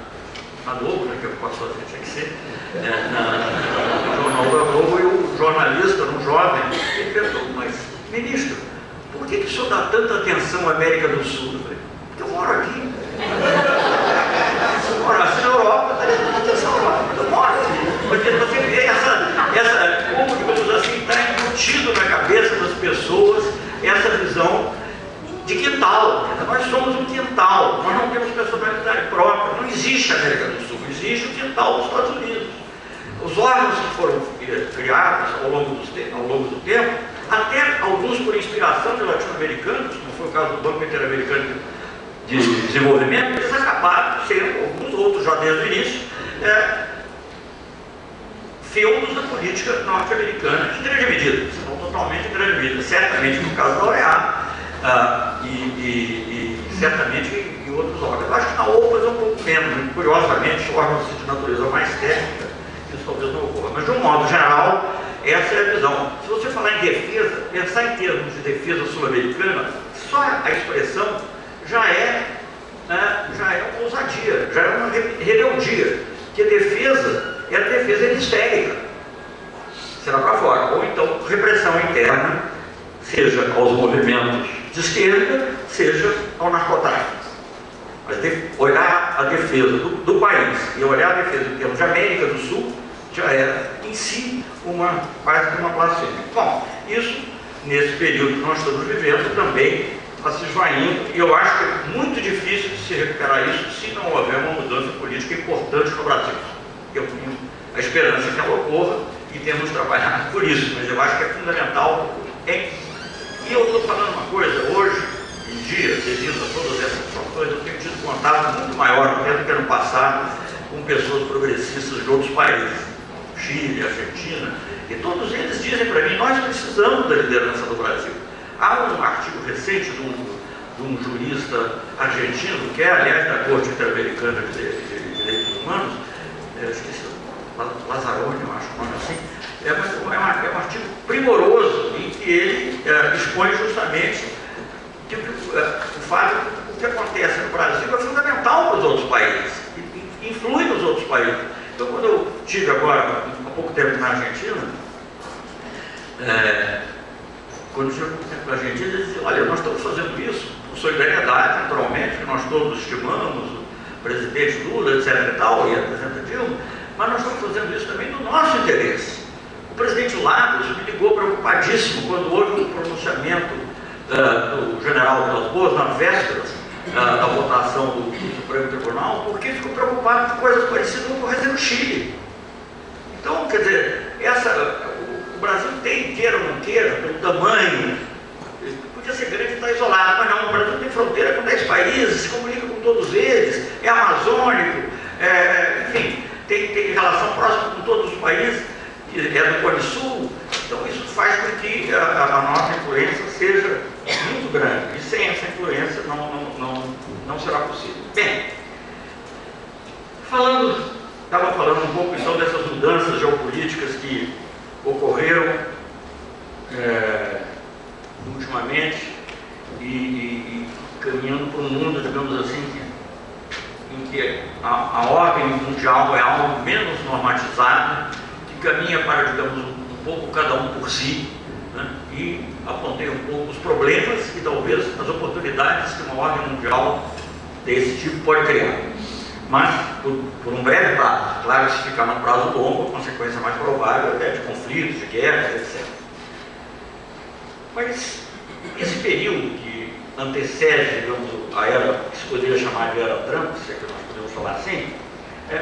Globo, né, que eu posso fazer, tinha que ser, no Jornal da Globo, e o jornalista, um jovem, ele perguntou: mas, ministro, por que o senhor dá tanta atenção à América do Sul? Eu falei: porque eu moro aqui. Se eu morasse na Europa, daria tanta atenção à Europa, eu moro aqui. Porque você vê como, digamos assim, está embutido na cabeça das pessoas essa visão de quintal. Nós somos um quintal, nós não temos personalidade própria, não existe a América do Sul, existe o quintal dos Estados Unidos. Os órgãos que foram criados ao longo do tempo, até alguns por inspiração de latino-americanos, como foi o caso do Banco Interamericano de Desenvolvimento, eles acabaram sendo, alguns outros já desde o início, feudos da política norte-americana, em grande medida, se não totalmente em grande medida, certamente no caso da OEA, e certamente em outros órgãos. Eu acho que na OPAS é um pouco menos, curiosamente, órgãos de natureza mais técnica, isso talvez não ocorra. Mas, de um modo geral, essa é a visão. Se você falar em defesa, pensar em termos de defesa sul-americana, só a expressão já é uma ousadia, já é uma rebeldia, que a defesa é a defesa histérica, será para fora, ou então repressão interna, seja aos movimentos de esquerda, seja ao narcotráfico. Mas olhar a defesa do país e olhar a defesa em termos de América do Sul já era em si quase que uma blasfêmia. Bom, isso, nesse período que nós estamos vivendo, também está se esvaindo, e eu acho que é muito difícil de se recuperar isso se não houver uma mudança política importante no Brasil. Eu tenho a esperança que ela ocorra e temos trabalhado por isso, mas eu acho que é fundamental. E eu estou falando uma coisa, hoje em dia, devido a todas essas situações, eu tenho tido contato muito maior do que no passado com pessoas progressistas de outros países, Chile, Argentina, e todos eles dizem para mim: nós precisamos da liderança do Brasil. Há um artigo recente de um jurista argentino, que é, aliás, da Corte Interamericana de Direitos Humanos, esqueci, Lazzaroni, eu acho o nome assim, é um artigo primoroso em que ele expõe justamente que o fato do que acontece no Brasil é fundamental para os outros países, e influi nos outros países. Então, quando eu estive agora, há pouco tempo na Argentina, quando eu estive há pouco tempo na Argentina, eles diziam: olha, nós estamos fazendo isso por solidariedade, naturalmente, que nós todos estimamos o presidente Lula, etc. e tal, e a presidenta Dilma, mas nós estamos fazendo isso também no nosso interesse. O presidente Lagos me ligou preocupadíssimo quando houve um pronunciamento do general Vilas Boas, nas vésperas da votação do Supremo Tribunal, porque ficou preocupado com coisas parecidas com o que ocorreu no Chile. Então, quer dizer, o Brasil tem alguém queira ou não queira, pelo tamanho, podia ser grande e estar isolado, mas não, o Brasil tem fronteira com 10 países, se comunica com todos eles, é amazônico, enfim, tem relação próxima com todos os países, é do Cone Sul, então isso faz com que a nossa influência seja muito grande, e sem essa influência não será possível. Bem, estava falando um pouco então dessas mudanças geopolíticas que ocorreram ultimamente e caminhando para um mundo, digamos assim, em que a ordem mundial é algo menos normatizado, que caminha para, digamos, um pouco cada um por si, né? E apontei um pouco os problemas e talvez as oportunidades que uma ordem mundial desse tipo pode criar. Mas, por um breve prazo, claro, se ficar no prazo longo, a consequência mais provável é de conflitos, de guerras, etc. Mas esse período que antecede, digamos, a era que se poderia chamar de era Trump, se é que nós podemos falar assim,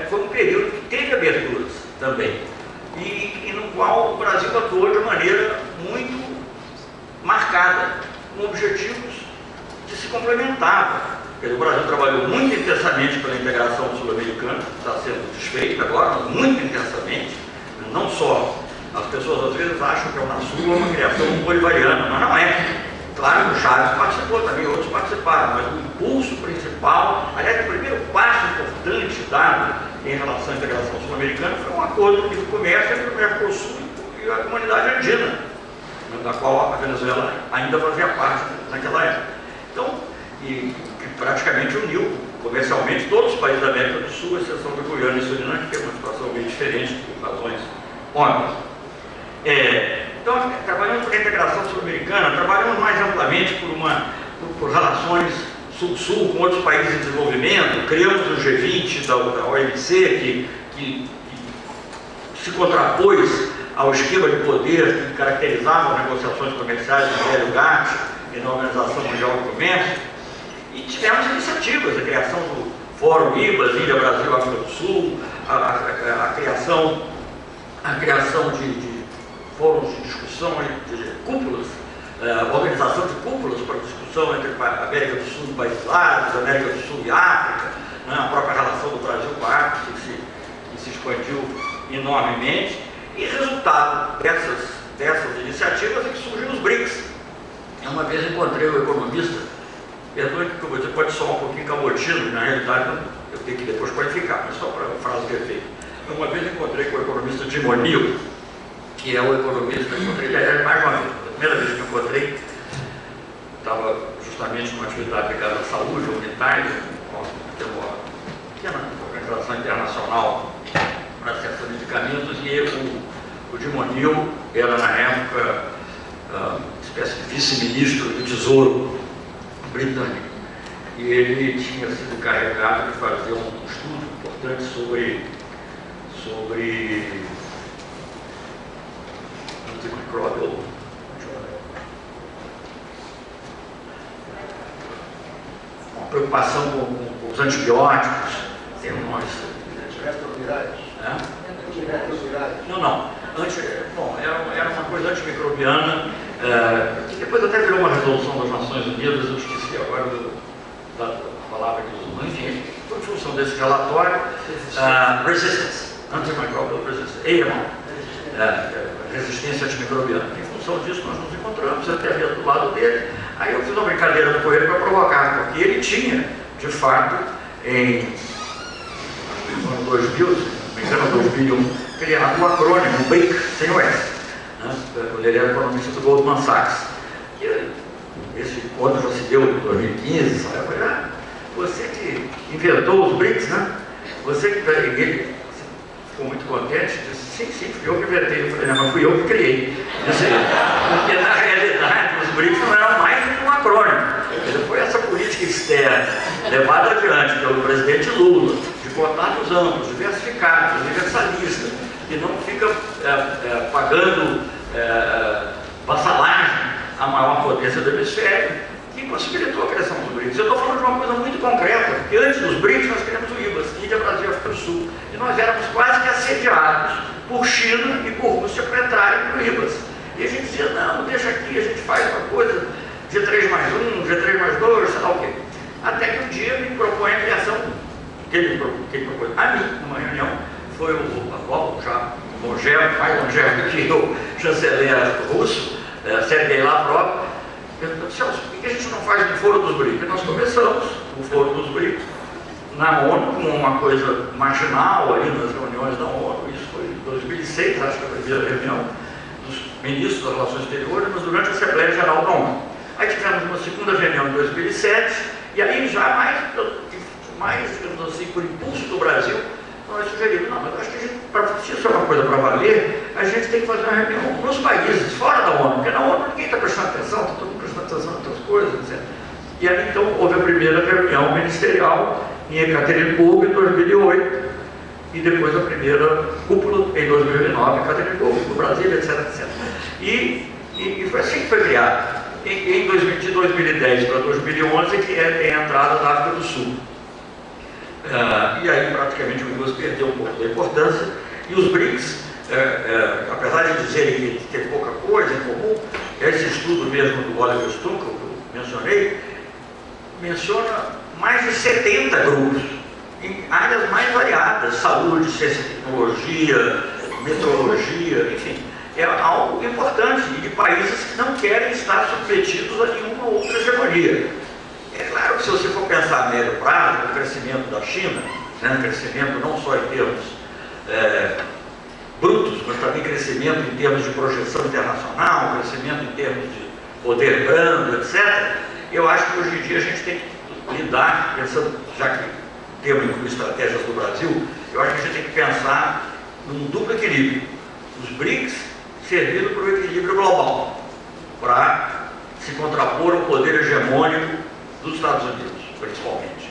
foi um período que teve aberturas também, e no qual o Brasil atuou de maneira muito marcada, com objetivos que se complementavam. O Brasil trabalhou muito intensamente pela integração sul-americana, que está sendo desfeita agora, mas muito intensamente, não só. As pessoas às vezes acham que a Unasul é uma criação bolivariana, mas não é. Claro que o Chaves participou também, outros participaram, mas o impulso principal, aliás, o primeiro passo importante dado em relação à integração sul-americana foi um acordo de comércio entre o Mercosul e a comunidade andina, da qual a Venezuela ainda fazia parte naquela época. Então, que praticamente uniu comercialmente todos os países da América do Sul, à exceção de Guiana e Suriname, que é uma situação bem diferente por razões óbvias. Então, trabalhamos por integração sul-americana, trabalhamos mais amplamente por relações sul-sul com outros países em desenvolvimento, criamos o G20 da OMC, que se contrapôs ao esquema de poder que caracterizava as negociações comerciais no velho GATT e na Organização Mundial do Comércio, e tivemos iniciativas, a criação do Fórum IBAS, Ilha Brasil, África do Sul, a criação de fóruns de discussão, de cúpulas, organização de cúpulas para discussão entre a América do Sul e países árabes, América do Sul e África, né, a própria relação do Brasil com a África, que se expandiu enormemente, e resultado dessas iniciativas é que surgiram os BRICS. Uma vez encontrei um economista, perdoe que eu vou dizer, pode soar um pouquinho cabotino, na realidade eu tenho que depois qualificar, mas só para a frase que é feita. Uma vez encontrei com o economista Jim O'Neill, que é o economista, encontrei ele mais uma vez, a primeira vez que eu encontrei, estava justamente numa atividade ligada à saúde, unitária, que é uma pequena organização internacional para acesso a medicamentos, e o Jim O'Neill era na época uma espécie de vice-ministro do Tesouro britânico, e ele tinha sido encarregado de fazer um estudo importante sobre antimicrobial, uma preocupação com os antibióticos, tem um nome. Não. Bom, era uma coisa antimicrobiana, que depois até virou uma resolução das Nações Unidas, eu esqueci agora da palavra que usou, enfim, foi em função desse relatório, resistance, antimicrobial resistance, resistência antimicrobiana. Em função disso nós nos encontramos, eu até havia do lado dele, aí eu fiz uma brincadeira com ele para provocar, porque ele tinha, de fato, em ano 2000, se não me engano, 2001, criado um acrônimo, BRIC, sem o S, né? Quando ele era economista do Goldman Sachs. E esse encontro já se deu em 2015, sabe? Eu falei, você que inventou os BRICS, né? Você que ficou muito contente, disse, sim, fui eu que inventei. Eu falei, não, mas fui eu que criei. Porque na realidade os BRICS não eram mais do que um acrônimo. Foi essa política externa levada adiante pelo presidente Lula, de contatos amplos, diversificados, universalistas, que não fica pagando vassalagem à maior potência do hemisfério, que possibilitou a criação dos BRICS. Eu estou falando de uma coisa muito concreta, porque antes dos BRICS nós criamos o IBAS, Ilha Brasil África do Sul, e nós éramos quase que assediados por China e por Rússia para entrarem no IBAS. E a gente dizia, não, deixa aqui, a gente faz uma coisa, G3+1, G3+2, sei lá o quê. Até que um dia me propõe a criação, quem propôs a mim, numa reunião, foi o atual, já longevo, mais longevo que o chanceler russo, Sergei Lavrov, perguntou, Celso, por que a gente não faz no Foro dos BRICS? Nós começamos o Foro dos BRICS na ONU, como uma coisa marginal ali nas reuniões da ONU, isso foi em 2006, acho que a primeira reunião dos ministros das Relações Exteriores, mas durante a Assembleia Geral da ONU. Aí tivemos uma segunda reunião em 2007, e aí já mais, digamos assim, por impulso do Brasil, nós sugerimos, não, mas acho que se isso é uma coisa para valer, a gente tem que fazer uma reunião nos países, fora da ONU, porque na ONU ninguém está prestando atenção, está todo mundo prestando atenção em outras coisas, etc. E aí então houve a primeira reunião ministerial em Ekaterimburgo em 2008, e depois a primeira cúpula em 2009 em Ekaterimburgo, no Brasil, etc, etc. E foi assim que foi criado. De 2010 para 2011 que é a entrada da África do Sul. E aí praticamente o Gus perdeu um pouco da importância, e os BRICS, apesar de dizerem que tem pouca coisa em comum, esse estudo mesmo do Oliver Stone, que eu mencionei, menciona mais de 70 grupos, em áreas mais variadas, saúde, ciência e tecnologia, meteorologia, enfim. É algo importante, e de países que não querem estar submetidos a nenhuma outra hegemonia. É claro que se você for pensar a médio prazo, o crescimento da China, né, crescimento não só em termos brutos, mas também crescimento em termos de projeção internacional, crescimento em termos de poder brando, etc., eu acho que hoje em dia a gente tem que lidar, pensando, já que o tema inclui estratégias do Brasil, eu acho que a gente tem que pensar num duplo equilíbrio. Os BRICS servindo para o equilíbrio global, para se contrapor ao poder hegemônico dos Estados Unidos, principalmente.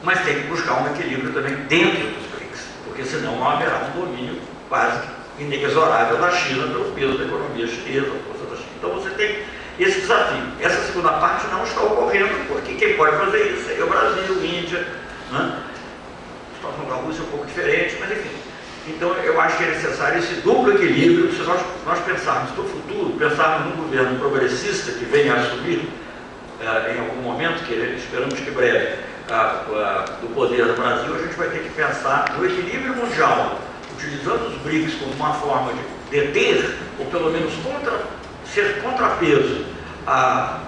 Mas tem que buscar um equilíbrio também dentro dos BRICS, porque senão não haverá um domínio quase inexorável da China pelo peso da economia chinesa, a força da China. Então você tem esse desafio. Essa segunda parte não está ocorrendo, porque quem pode fazer isso é o Brasil, Índia, né? A situação da Rússia é um pouco diferente, mas enfim. Então eu acho que é necessário esse duplo equilíbrio. Se nós pensarmos no futuro, pensarmos num governo progressista que venha a assumir em algum momento, que esperamos que breve, do poder do Brasil, a gente vai ter que pensar no equilíbrio mundial, utilizando os BRICS como uma forma de deter, ou pelo menos ser contrapeso a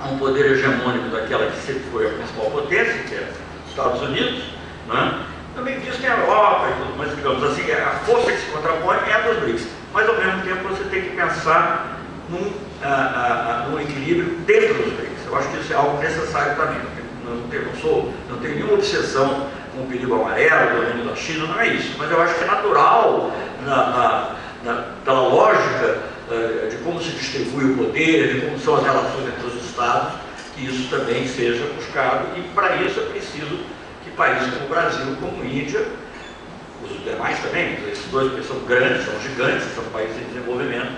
um poder hegemônico daquela que sempre foi a principal potência, que é os Estados Unidos, né? Também visto que a Europa e tudo, mas digamos assim, a força que se contrapõe é a dos BRICS. Mas ao mesmo tempo você tem que pensar num equilíbrio dentro dos BRICS. Eu acho que isso é algo necessário para mim. Não tenho nenhuma obsessão com o perigo amarelo, o domínio da China, não é isso. Mas eu acho que é natural, pela lógica de como se distribui o poder, de como são as relações entre os Estados, que isso também seja buscado. E para isso é preciso que países como o Brasil, como a Índia, os demais também, esses dois são grandes, são gigantes, são países em desenvolvimento,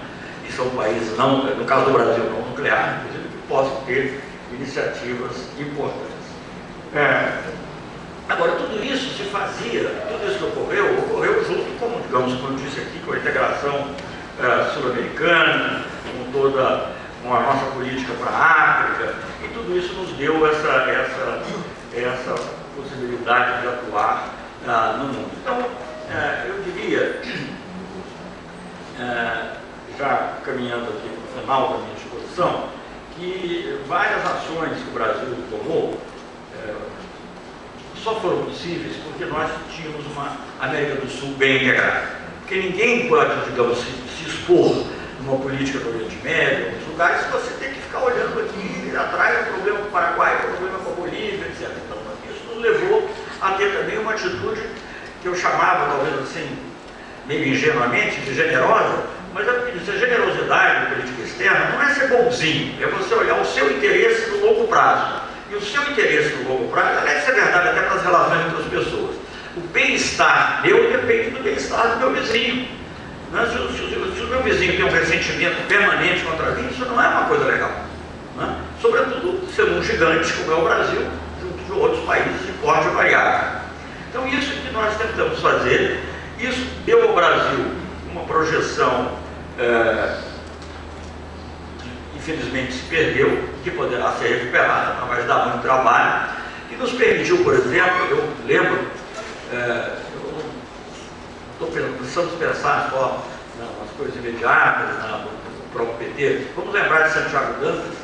e são países, não, no caso do Brasil, não nuclear, inclusive, que possam ter iniciativas importantes. Agora, tudo isso se fazia, tudo isso que ocorreu junto com, digamos, como eu disse aqui, com a integração sul-americana, com a nossa política para a África, e tudo isso nos deu essa possibilidade de atuar no mundo. Então, eu diria, já caminhando aqui para o final da minha exposição, que várias ações que o Brasil tomou só foram possíveis porque nós tínhamos uma América do Sul bem integrada. Porque ninguém pode, digamos, se expor numa política do Oriente Médio, nos lugares que você tem que ficar olhando aqui atrás do problema com o Paraguai, do problema com a Bolívia, etc. Então, isso nos levou a ter também uma atitude que eu chamava, talvez assim, meio ingenuamente, de generosa, mas a generosidade da política externa não é ser bonzinho, é você olhar o seu interesse no longo prazo. E o seu interesse no longo prazo deve ser verdade até para as relações entre as pessoas. O bem-estar meu depende do bem-estar do meu vizinho. Né? Se o meu vizinho tem um ressentimento permanente contra mim, isso não é uma coisa legal. Né? Sobretudo sendo um gigante como é o Brasil, junto de outros países de porte variável. Então isso que nós tentamos fazer, isso deu ao Brasil uma projeção infelizmente se perdeu, que poderá ser recuperada, mas dá muito trabalho, e nos permitiu, por exemplo, eu lembro, estou precisando pensar só nas coisas imediatas, no próprio PT. Vamos lembrar de Santiago Dantas,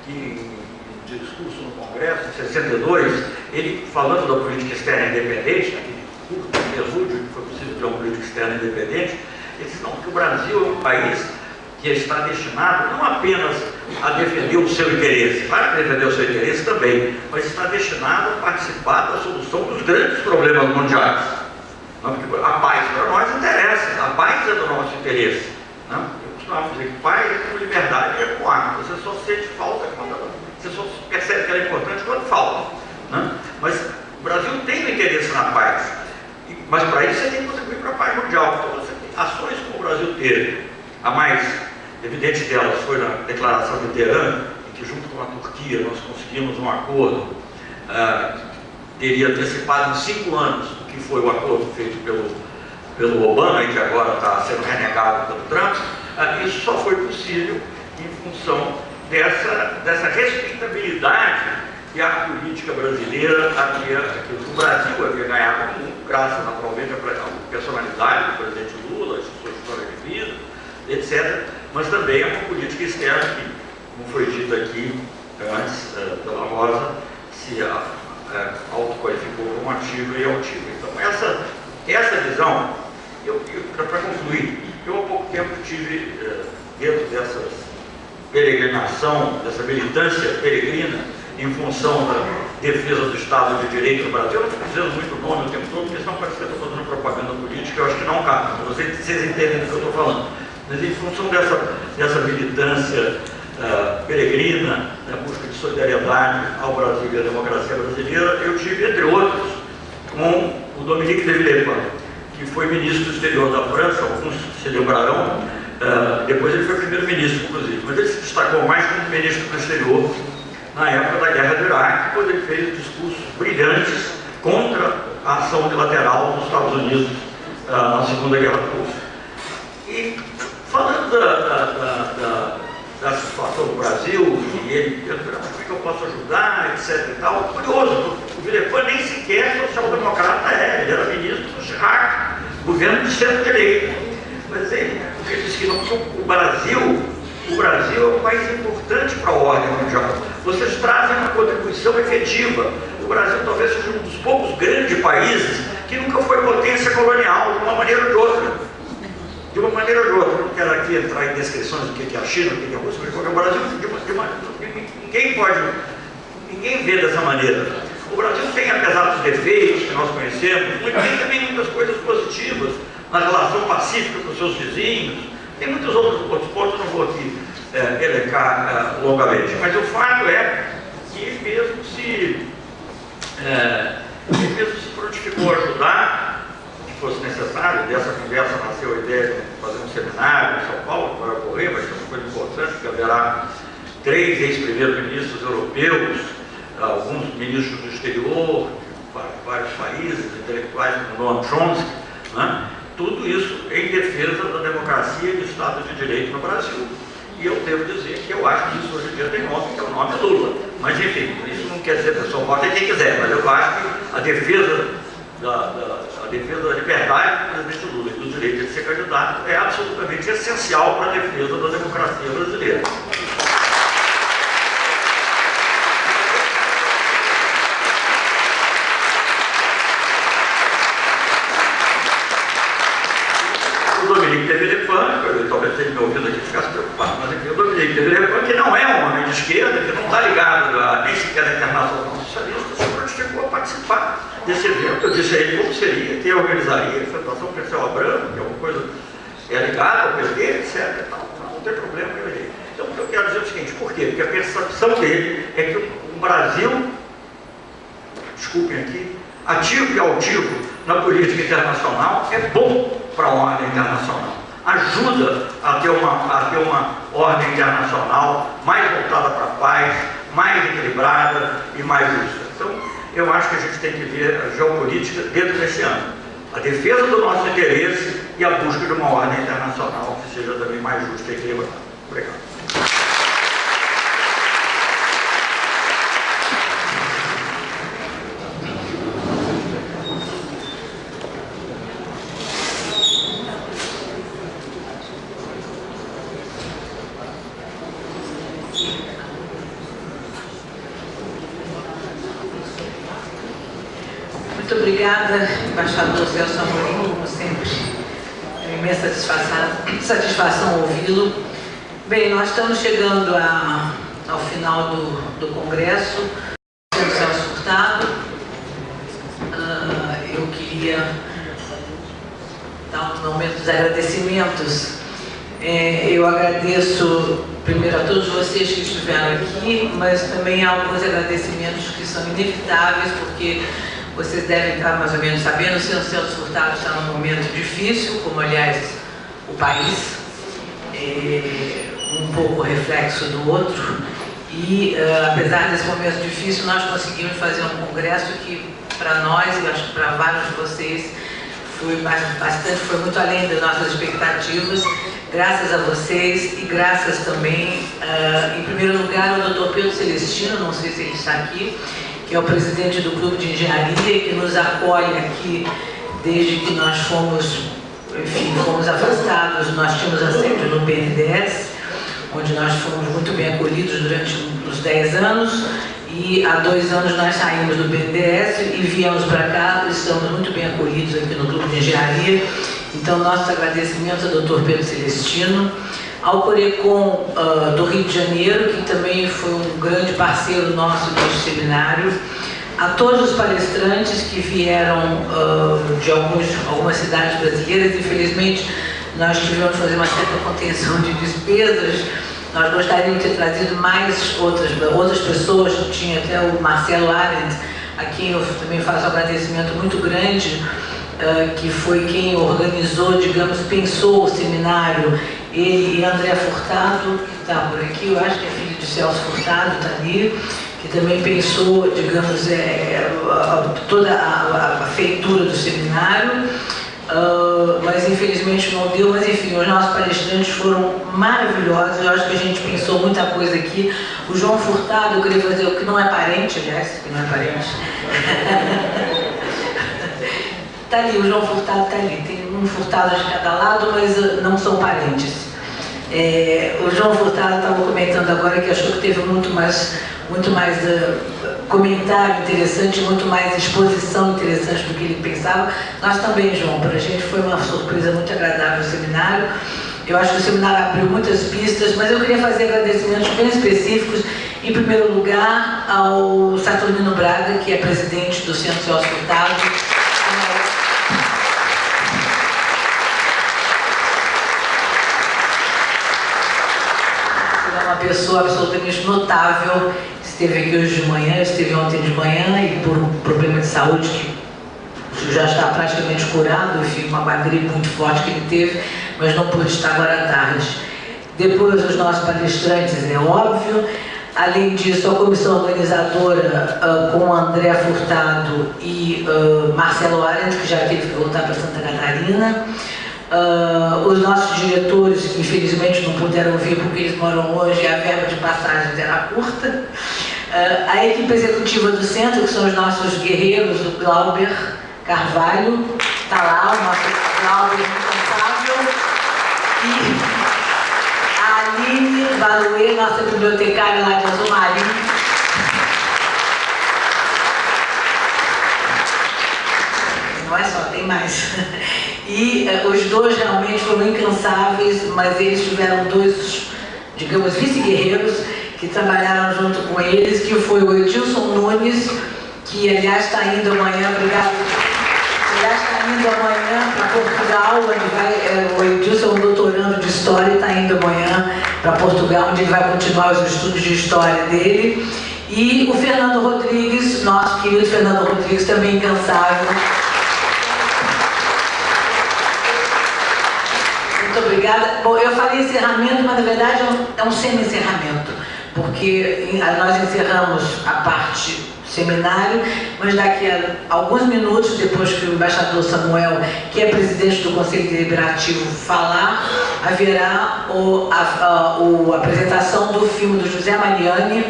que em discurso no Congresso, em 62, ele falando da política externa independente, naquele curto prelúdio que foi possível ter uma política externa independente, ele disse não, que o Brasil é um país que está destinado não apenas a defender o seu interesse, para defender o seu interesse também, mas está destinado a participar da solução dos grandes problemas mundiais. Não, porque a paz para nós interessa, a paz é do nosso interesse. Não? Eu costumava dizer que paz é como liberdade, é com arma. Você só sente falta quando você só percebe que ela é importante quando falta. Não? Mas o Brasil tem um interesse na paz, mas para isso você tem que contribuir para a paz mundial. Então você tem ações como o Brasil teve. A mais evidente delas foi na Declaração de Teherã, em que junto com a Turquia nós conseguimos um acordo, teria antecipado em 5 anos, que foi o acordo feito pelo Obama e que agora está sendo renegado pelo Trump. Isso só foi possível em função dessa respeitabilidade que a política brasileira que o Brasil havia ganhado, graças naturalmente à personalidade do presidente Lula, a sua história de vida, etc., mas também é uma política externa que, como foi dito aqui antes pela Rosa, se autoqualificou como ativa e altiva. Então, essa visão, para concluir, eu há pouco tempo tive, dentro dessa peregrinação, dessa militância peregrina, em função da defesa do Estado de Direito no Brasil, eu não fico dizendo muito nome o tempo todo, porque senão parece que eu estou fazendo propaganda política, eu acho que não cabe, vocês entendem do que eu estou falando. Mas em função dessa militância peregrina, na busca de solidariedade ao Brasil e à democracia brasileira, eu tive, entre outros, com o Dominique de Villepin, que foi ministro do exterior da França, alguns se lembrarão, depois ele foi primeiro-ministro, inclusive, mas ele se destacou mais como ministro do exterior na época da Guerra do Iraque, quando ele fez discursos brilhantes contra a ação unilateral dos Estados Unidos na Segunda Guerra Fria. E falando da situação do Brasil, e ele perguntando como é que eu posso ajudar, etc. e tal, curioso, o Villepin nem sequer social-democrata ele era ministro do Chirac, governo de centro-direita. Mas ele disse que não, o Brasil é o país importante para a ordem mundial. Vocês trazem uma contribuição efetiva. O Brasil talvez seja um dos poucos grandes países que nunca foi potência colonial, de uma maneira ou de outra. De uma maneira ou de outra, eu não quero aqui entrar em descrições do que é a China, do que é a Rússia, porque o Brasil, ninguém vê dessa maneira. O Brasil tem, apesar dos defeitos que nós conhecemos, tem também muitas coisas positivas na relação pacífica com os seus vizinhos, tem muitos outros pontos, não vou aqui elencar longamente, mas o fato é que mesmo se prontificou a ajudar, fosse necessário. Dessa conversa nasceu a ideia de fazer um seminário em São Paulo, que vai ocorrer, vai ser uma coisa importante, porque haverá 3 ex-primeiros-ministros europeus, alguns ministros do exterior, vários países, intelectuais como Noam Chomsky, né? Tudo isso em defesa da democracia e do Estado de Direito no Brasil. E eu devo dizer que eu acho que isso hoje em dia tem nome, que é o nome Lula. Mas enfim, isso não quer dizer que a pessoa vota quem quiser, mas eu acho que a defesa da liberdade do presidente Lula e do direito de ser candidato é absolutamente essencial para a defesa da democracia brasileira. O Dominique de Villepin, talvez tenha me ouvido aqui ficasse preocupado, mas enfim, o Dominique de Villepin, que não é um homem de esquerda, que não está ligado nem sequer à Internacional Socialista, se prontificou a participar desse evento. Eu disse a ele como seria, quem organizaria, a Federação Perseu Abramo, que é uma coisa ligada ao PT, etc. Não tem problema com ele. Então, o que eu quero dizer é o seguinte: por quê? Porque a percepção dele é que o Brasil, desculpem aqui, ativo e altivo na política internacional é bom para a ordem internacional. Ajuda a ter uma ordem internacional mais voltada para a paz, mais equilibrada e mais justa. Então, eu acho que a gente tem que ver a geopolítica dentro desse ano. A defesa do nosso interesse e a busca de uma ordem internacional que seja também mais justa e equilibrada. Obrigado. obrigada, embaixador Celso Amorim, como sempre. É uma imensa satisfação ouvi-lo. Bem, nós estamos chegando ao final do Congresso, Celso Furtado. Eu queria dar um momento dos agradecimentos. Eu agradeço primeiro a todos vocês que estiveram aqui, mas também há alguns agradecimentos que são inevitáveis, porque vocês devem estar mais ou menos sabendo, o senhor Celso Furtado está num momento difícil, como aliás o país, um pouco reflexo do outro, e apesar desse momento difícil, nós conseguimos fazer um congresso que para nós, e acho que para vários de vocês, foi muito além das nossas expectativas, graças a vocês e graças também, em primeiro lugar, ao Dr. Pedro Celestino, não sei se ele está aqui, que é o presidente do Clube de Engenharia, que nos acolhe aqui desde que nós fomos afastados. Nós tínhamos a sede no BNDES, onde nós fomos muito bem acolhidos durante uns 10 anos, e há 2 anos nós saímos do BNDES e viemos para cá, estamos muito bem acolhidos aqui no Clube de Engenharia. Então, nossos agradecimentos ao Dr. Pedro Celestino, ao Corecon do Rio de Janeiro, que também foi um grande parceiro nosso neste seminário, a todos os palestrantes que vieram de algumas cidades brasileiras. Infelizmente, nós tivemos que fazer uma certa contenção de despesas. Nós gostaríamos de ter trazido mais outras pessoas. Tinha até o Marcelo Arendt, a quem eu também faço um agradecimento muito grande, que foi quem organizou, digamos, pensou o seminário. Ele e André Furtado, que está por aqui, eu acho que é filho de Celso Furtado, está ali, que também pensou, digamos, toda a feitura do seminário. Mas infelizmente não deu, mas enfim, os nossos palestrantes foram maravilhosos. Eu acho que a gente pensou muita coisa aqui. O João Furtado, eu queria fazer o que não é parente, aliás, que não é parente. Está ali, o João Furtado está ali, tem um Furtado de cada lado, mas não são parentes. O João Furtado estava comentando agora que achou que teve muito mais comentário interessante, muito mais exposição interessante do que ele pensava. Nós também, João, para a gente foi uma surpresa muito agradável o seminário. Eu acho que o seminário abriu muitas pistas, mas eu queria fazer agradecimentos bem específicos. Em primeiro lugar, ao Saturnino Braga, que é presidente do Centro Celso Furtado. Uma pessoa absolutamente notável, esteve aqui hoje de manhã, esteve ontem de manhã, e por um problema de saúde que já está praticamente curado, enfim, uma gripe muito forte que ele teve, mas não pôde estar agora à tarde. Depois os nossos palestrantes, é óbvio. Além disso, a comissão organizadora com André Furtado e Marcelo Arendt, que já teve que voltar para Santa Catarina. Os nossos diretores, que infelizmente não puderam vir porque eles moram longe e a verba de passagens era curta. A equipe executiva do centro, que são os nossos guerreiros, o Glauber Carvalho, está lá, o nosso Glauber incansável. E a Aline Valuê, nossa bibliotecária lá de Azul Marinho. Não é só, tem mais. E os dois realmente foram incansáveis, mas eles tiveram 2, digamos, vice-guerreiros que trabalharam junto com eles, que foi o Edilson Nunes, que aliás está indo amanhã, obrigado. Aliás, está indo amanhã para Portugal, onde vai, o Edilson é um doutorando de História, está indo amanhã para Portugal, onde ele vai continuar os estudos de História dele. E o Fernando Rodrigues, nosso querido Fernando Rodrigues, também incansável. Muito obrigada. Bom, eu falei encerramento, mas na verdade é um semi-encerramento, porque nós encerramos a parte seminário, mas daqui a alguns minutos, depois que o embaixador Samuel, que é presidente do Conselho Deliberativo, falar, haverá a apresentação do filme do José Mariani.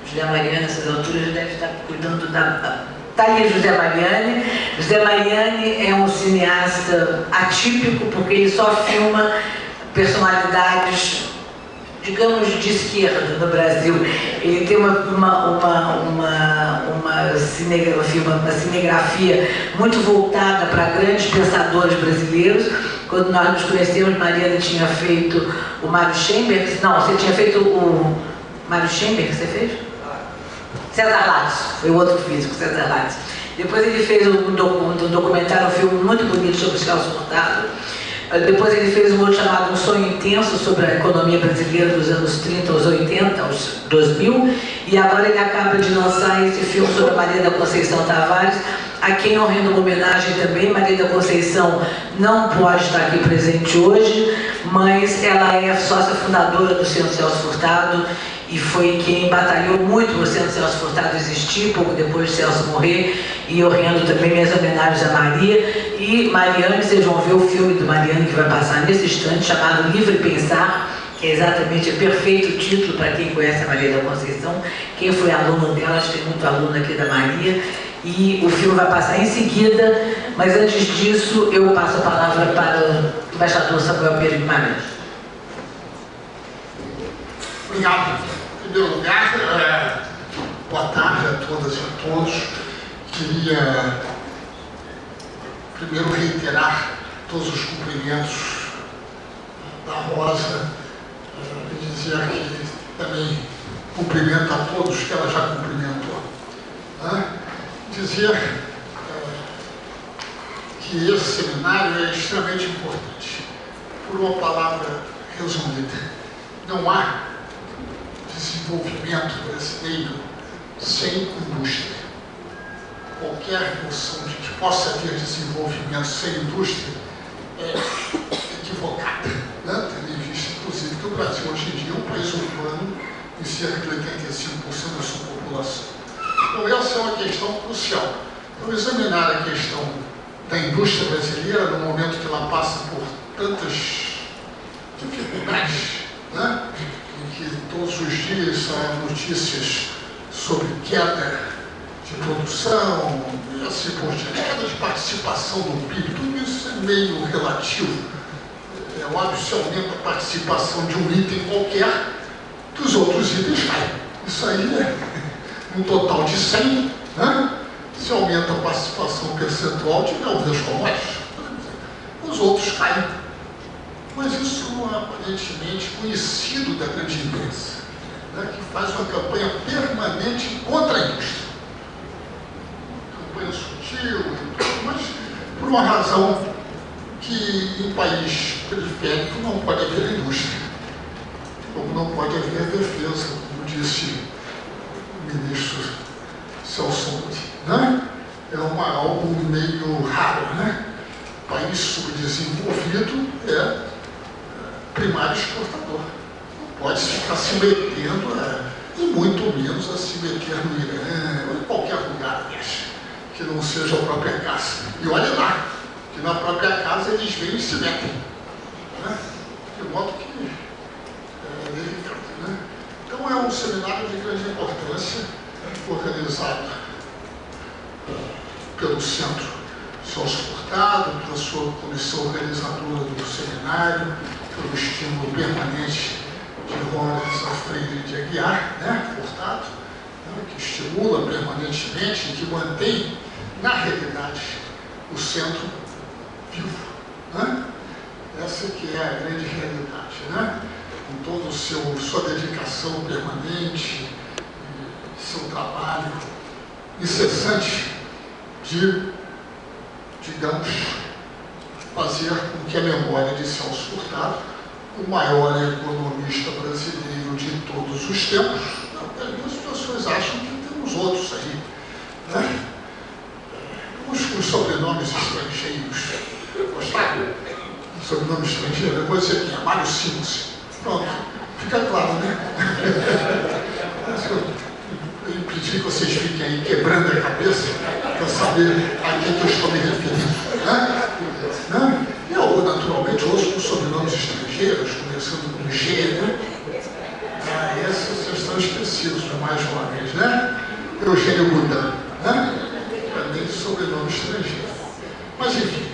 José Mariani, nessas alturas, deve estar cuidando da... Está ali José Mariani. José Mariani é um cineasta atípico, porque ele só filma personalidades digamos, de esquerda no Brasil. Ele tem uma cinegrafia muito voltada para grandes pensadores brasileiros. Quando nós nos conhecemos, Mariana tinha feito o Mário Schemberg. Não, você tinha feito o Mário Schemberg, você fez? César Lattes, foi o outro físico, César Lattes. Depois ele fez um documentário, um filme muito bonito sobre o Celso Furtado. Depois ele fez um outro chamado Um Sonho Intenso, sobre a economia brasileira dos anos 30 aos 80, aos 2000. E agora ele acaba de lançar esse filme sobre a Maria da Conceição Tavares, a quem eu rendo uma homenagem também. Maria da Conceição não pode estar aqui presente hoje, mas ela é sócia fundadora do Centro Celso Furtado e foi quem batalhou muito para o Centro Celso Furtado existir, pouco depois de Celso morrer, e eu rendo também minhas homenagens a Maria. E Mariane, vocês vão ver o filme do Mariane que vai passar nesse instante, chamado Livre Pensar, que é exatamente o perfeito título para quem conhece a Maria da Conceição. Quem foi aluno dela, acho que tem muito aluno aqui da Maria, e o filme vai passar em seguida, mas antes disso eu passo a palavra para o embaixador Samuel Pereira Guimarães. Obrigado. Em primeiro lugar, boa tarde a todas e a todos. Queria primeiro reiterar todos os cumprimentos da Rosa e dizer que também cumprimento a todos que ela já cumprimentou. Dizer que esse seminário é extremamente importante. Por uma palavra resumida, não há desenvolvimento brasileiro sem indústria. Qualquer noção de que possa haver desenvolvimento sem indústria é equivocada, né? Tendo em vista, inclusive, que o Brasil hoje em dia é um país urbano em cerca de 85% da sua população. Então essa é uma questão crucial. Então examinar a questão da indústria brasileira no momento que ela passa por tantas dificuldades, né? Em que todos os dias há notícias sobre queda de produção e assim por diante, queda de participação do PIB, tudo isso é meio relativo. É óbvio, se aumenta a participação de um item qualquer, que os outros itens caem. Isso aí é um total de 100, né? Se aumenta a participação percentual de das commodities, os outros caem. Mas isso não é aparentemente conhecido da grande imprensa, né? Que faz uma campanha permanente contra a indústria. Campanha sutil, mas por uma razão que em país periférico não pode haver indústria, como não pode haver defesa, como disse o ministro Celso, né? É algo meio raro, né? País subdesenvolvido é primário exportador. Não pode ficar se metendo, e muito menos a se meter no Irã ou em qualquer lugar que não seja a própria casa. E olha lá, que na própria casa eles vêm e se metem, né? De modo que é delicado, né? Então é um seminário de grande importância, organizado pelo Centro Celso Furtado, pela sua comissão organizadora do seminário, pelo estímulo permanente de Rosa Freire de Aguiar, né, Furtado, né, que estimula permanentemente e que mantém, na realidade, o centro vivo, né? Essa que é a grande realidade, né? Com toda sua dedicação permanente, seu trabalho incessante de, digamos, fazer com que a memória de Celso Furtado, o maior economista brasileiro de todos os tempos, as pessoas acham que temos outros aí, né? Os sobrenomes estrangeiros. Gostaram? Sobrenome estrangeiro, eu vou dizer quem é, Mário Sims. Pronto, fica claro, né? Eu pedi que vocês fiquem aí quebrando a cabeça para saber a quem que eu estou me referindo, né? Eu, naturalmente, ouço com sobrenomes estrangeiros, começando com G, né? Esses vocês estão esquecidos, os mais jovens, né? Eugênio Budan, né? Também sobrenome estrangeiro. Mas, enfim,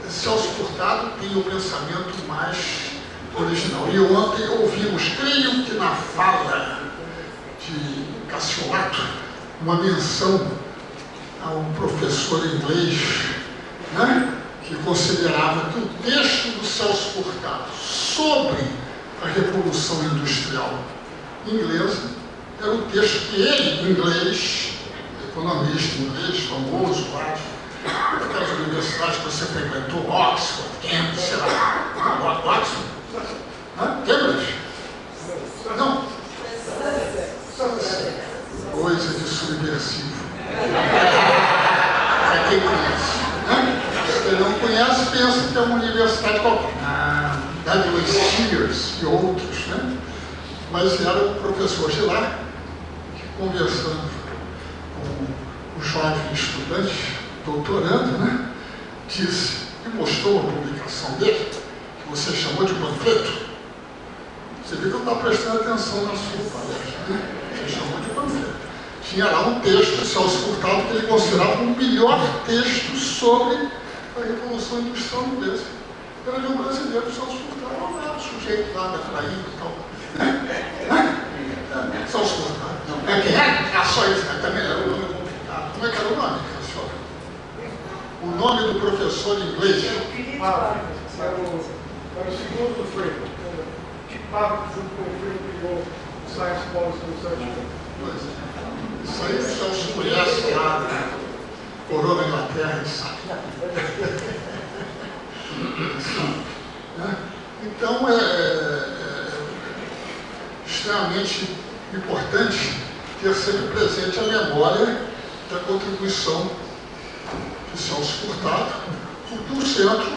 Celso Furtado tem o pensamento mais original. E ontem ouvimos, creio que na fala de Cassiolato, uma menção a um professor inglês, né, que considerava que o texto do Celso Furtado sobre a Revolução Industrial inglesa era o texto que ele, inglês, economista inglês, famoso lá, daquelas universidades que você frequentou, Oxford, Cambridge, sei lá, Oxford, Cambridge? Não. Coisa de subversivo. Para quem conhece. Né? Se quem não conhece, pensa que é uma universidade qualquer. Douglas Steers e outros, né? Mas era um professor de lá, que conversando com o jovem estudante, doutorando, né? Disse, e mostrou a publicação dele, que você chamou de panfleto. Você viu que eu estava prestando atenção na sua palestra, né? Você chamou de panfleto. Tinha lá um texto do Celso Furtado que ele considerava o melhor texto sobre a Revolução Industrial inglesa. Era de um brasileiro, o Celso Furtado, não era um sujeito lá da Paraíba e tal. Celso Furtado. Não. É quem é? Ah, só isso, né? Também era um nome complicado. Como é que era o nome, professor? O nome do professor inglês? Era o segundo Freire. Tipado junto com o Freire criou o Science Policy Research. Pois é. Isso aí o Celso conhece lá, né? Coroa Inglaterra, sabe? Então, é extremamente importante ter sempre presente a memória da contribuição de Celso Furtado, porque o Centro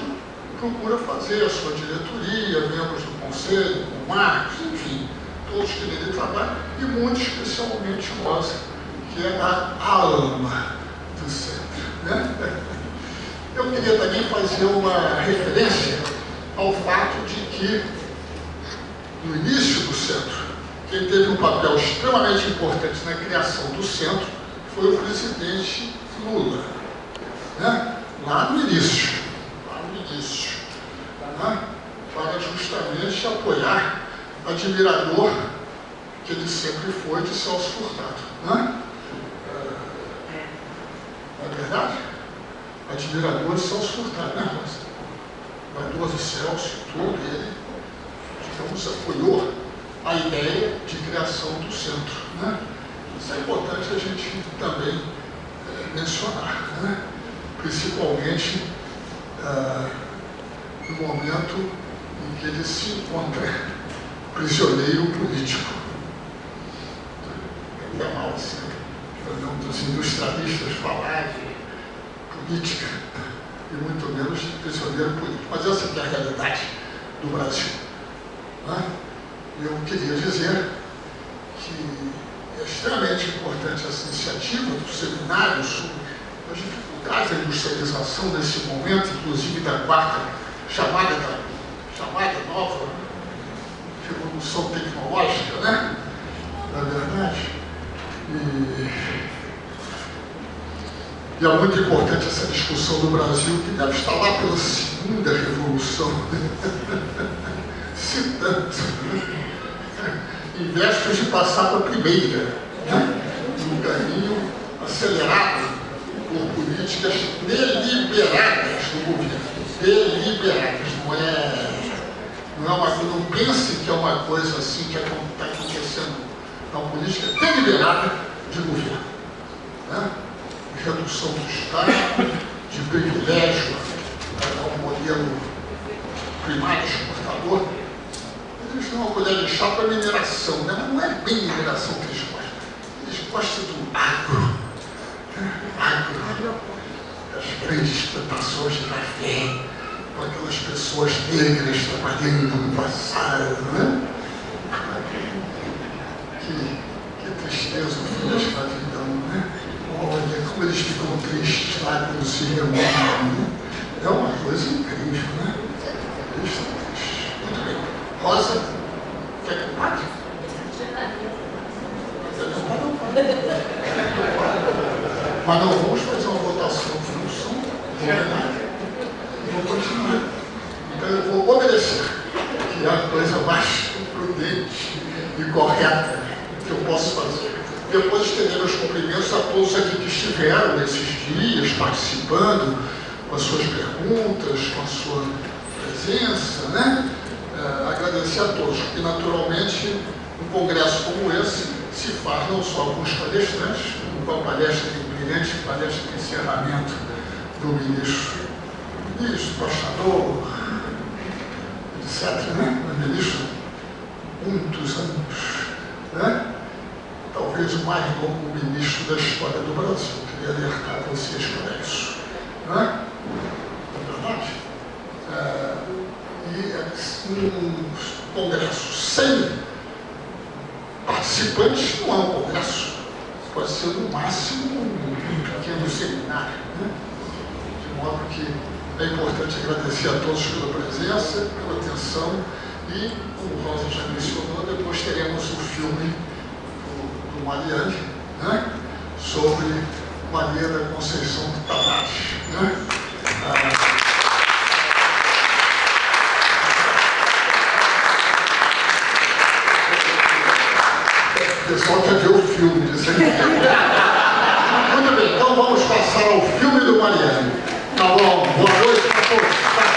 procura fazer a sua diretoria, membros do Conselho, o Marcos, enfim, todos que nele trabalham, e muito especialmente nós, que é a alma do Centro. Né? Eu queria também fazer uma referência ao fato de que, no início do Centro, quem teve um papel extremamente importante na criação do Centro foi o presidente Lula. Né? Lá no início, né? Para justamente apoiar o admirador que ele sempre foi de Celso Furtado. Né? Não é verdade? Admirador de Celso Furtado, né, Rosa? Admirador de Celso e tudo, ele, digamos, apoiou a ideia de criação do Centro. Né? Isso é importante a gente também mencionar, né? Principalmente no momento em que ele se encontra prisioneiro político. É mal assim, não dos industrialistas falar de política, e muito menos de prisioneiro político. Mas essa é a realidade do Brasil. Né? Eu queria dizer que é extremamente importante essa iniciativa do seminário sobre as dificuldades da industrialização nesse momento, inclusive da quarta chamada nova revolução tecnológica, né? Na verdade. E é muito importante essa discussão no Brasil, que deve estar lá pela segunda revolução, se tanto, em vésperas de passar para a primeira, né? Um caminho acelerado por políticas deliberadas do governo. Deliberadas, não é uma coisa, não pense que é uma coisa assim que está acontecendo. É uma política deliberada de governo. Né? De redução do Estado, de privilégio ao modelo primário exportador. Eles dão uma colher de chá para mineração, né? Mas não é bem mineração que eles gostam. Eles gostam do agro. Agro. Das grandes plantações de café, com aquelas pessoas negras trabalhando no passado, né? Que tristeza o fim da escravidão, né? Olha como eles ficam tristes lá quando se reúnem, né? É uma coisa incrível, né? Eles estão tristes. Muito bem. Rosa, quer contar? Mas não vamos fazer uma votação em função do plenário. Vou continuar. Então eu vou obedecer. que é a coisa mais prudente e correta que eu posso fazer. Depois estender meus cumprimentos a todos aqui que estiveram nesses dias participando, com as suas perguntas, com a sua presença, né? Agradecer a todos, porque naturalmente um congresso como esse se faz não só com os palestrantes, com a palestra brilhante, palestra de encerramento do ministro, embaixador, etc., né? O ministro, muitos anos, né? Talvez o mais longo ministro da história do Brasil. Queria alertar vocês para isso. Não é? É verdade? E um congresso sem participantes não é um congresso. Pode ser, no máximo, um pequeno seminário. Né? De modo que é importante agradecer a todos pela presença, pela atenção e, como Rosa já mencionou, depois teremos o filme do Mariane, né? Sobre Maria da Conceição de Tavares. Né? O pessoal quer ver o filme disso aqui. Muito bem, então vamos passar ao filme do Mariane. Tá bom, boa noite para todos.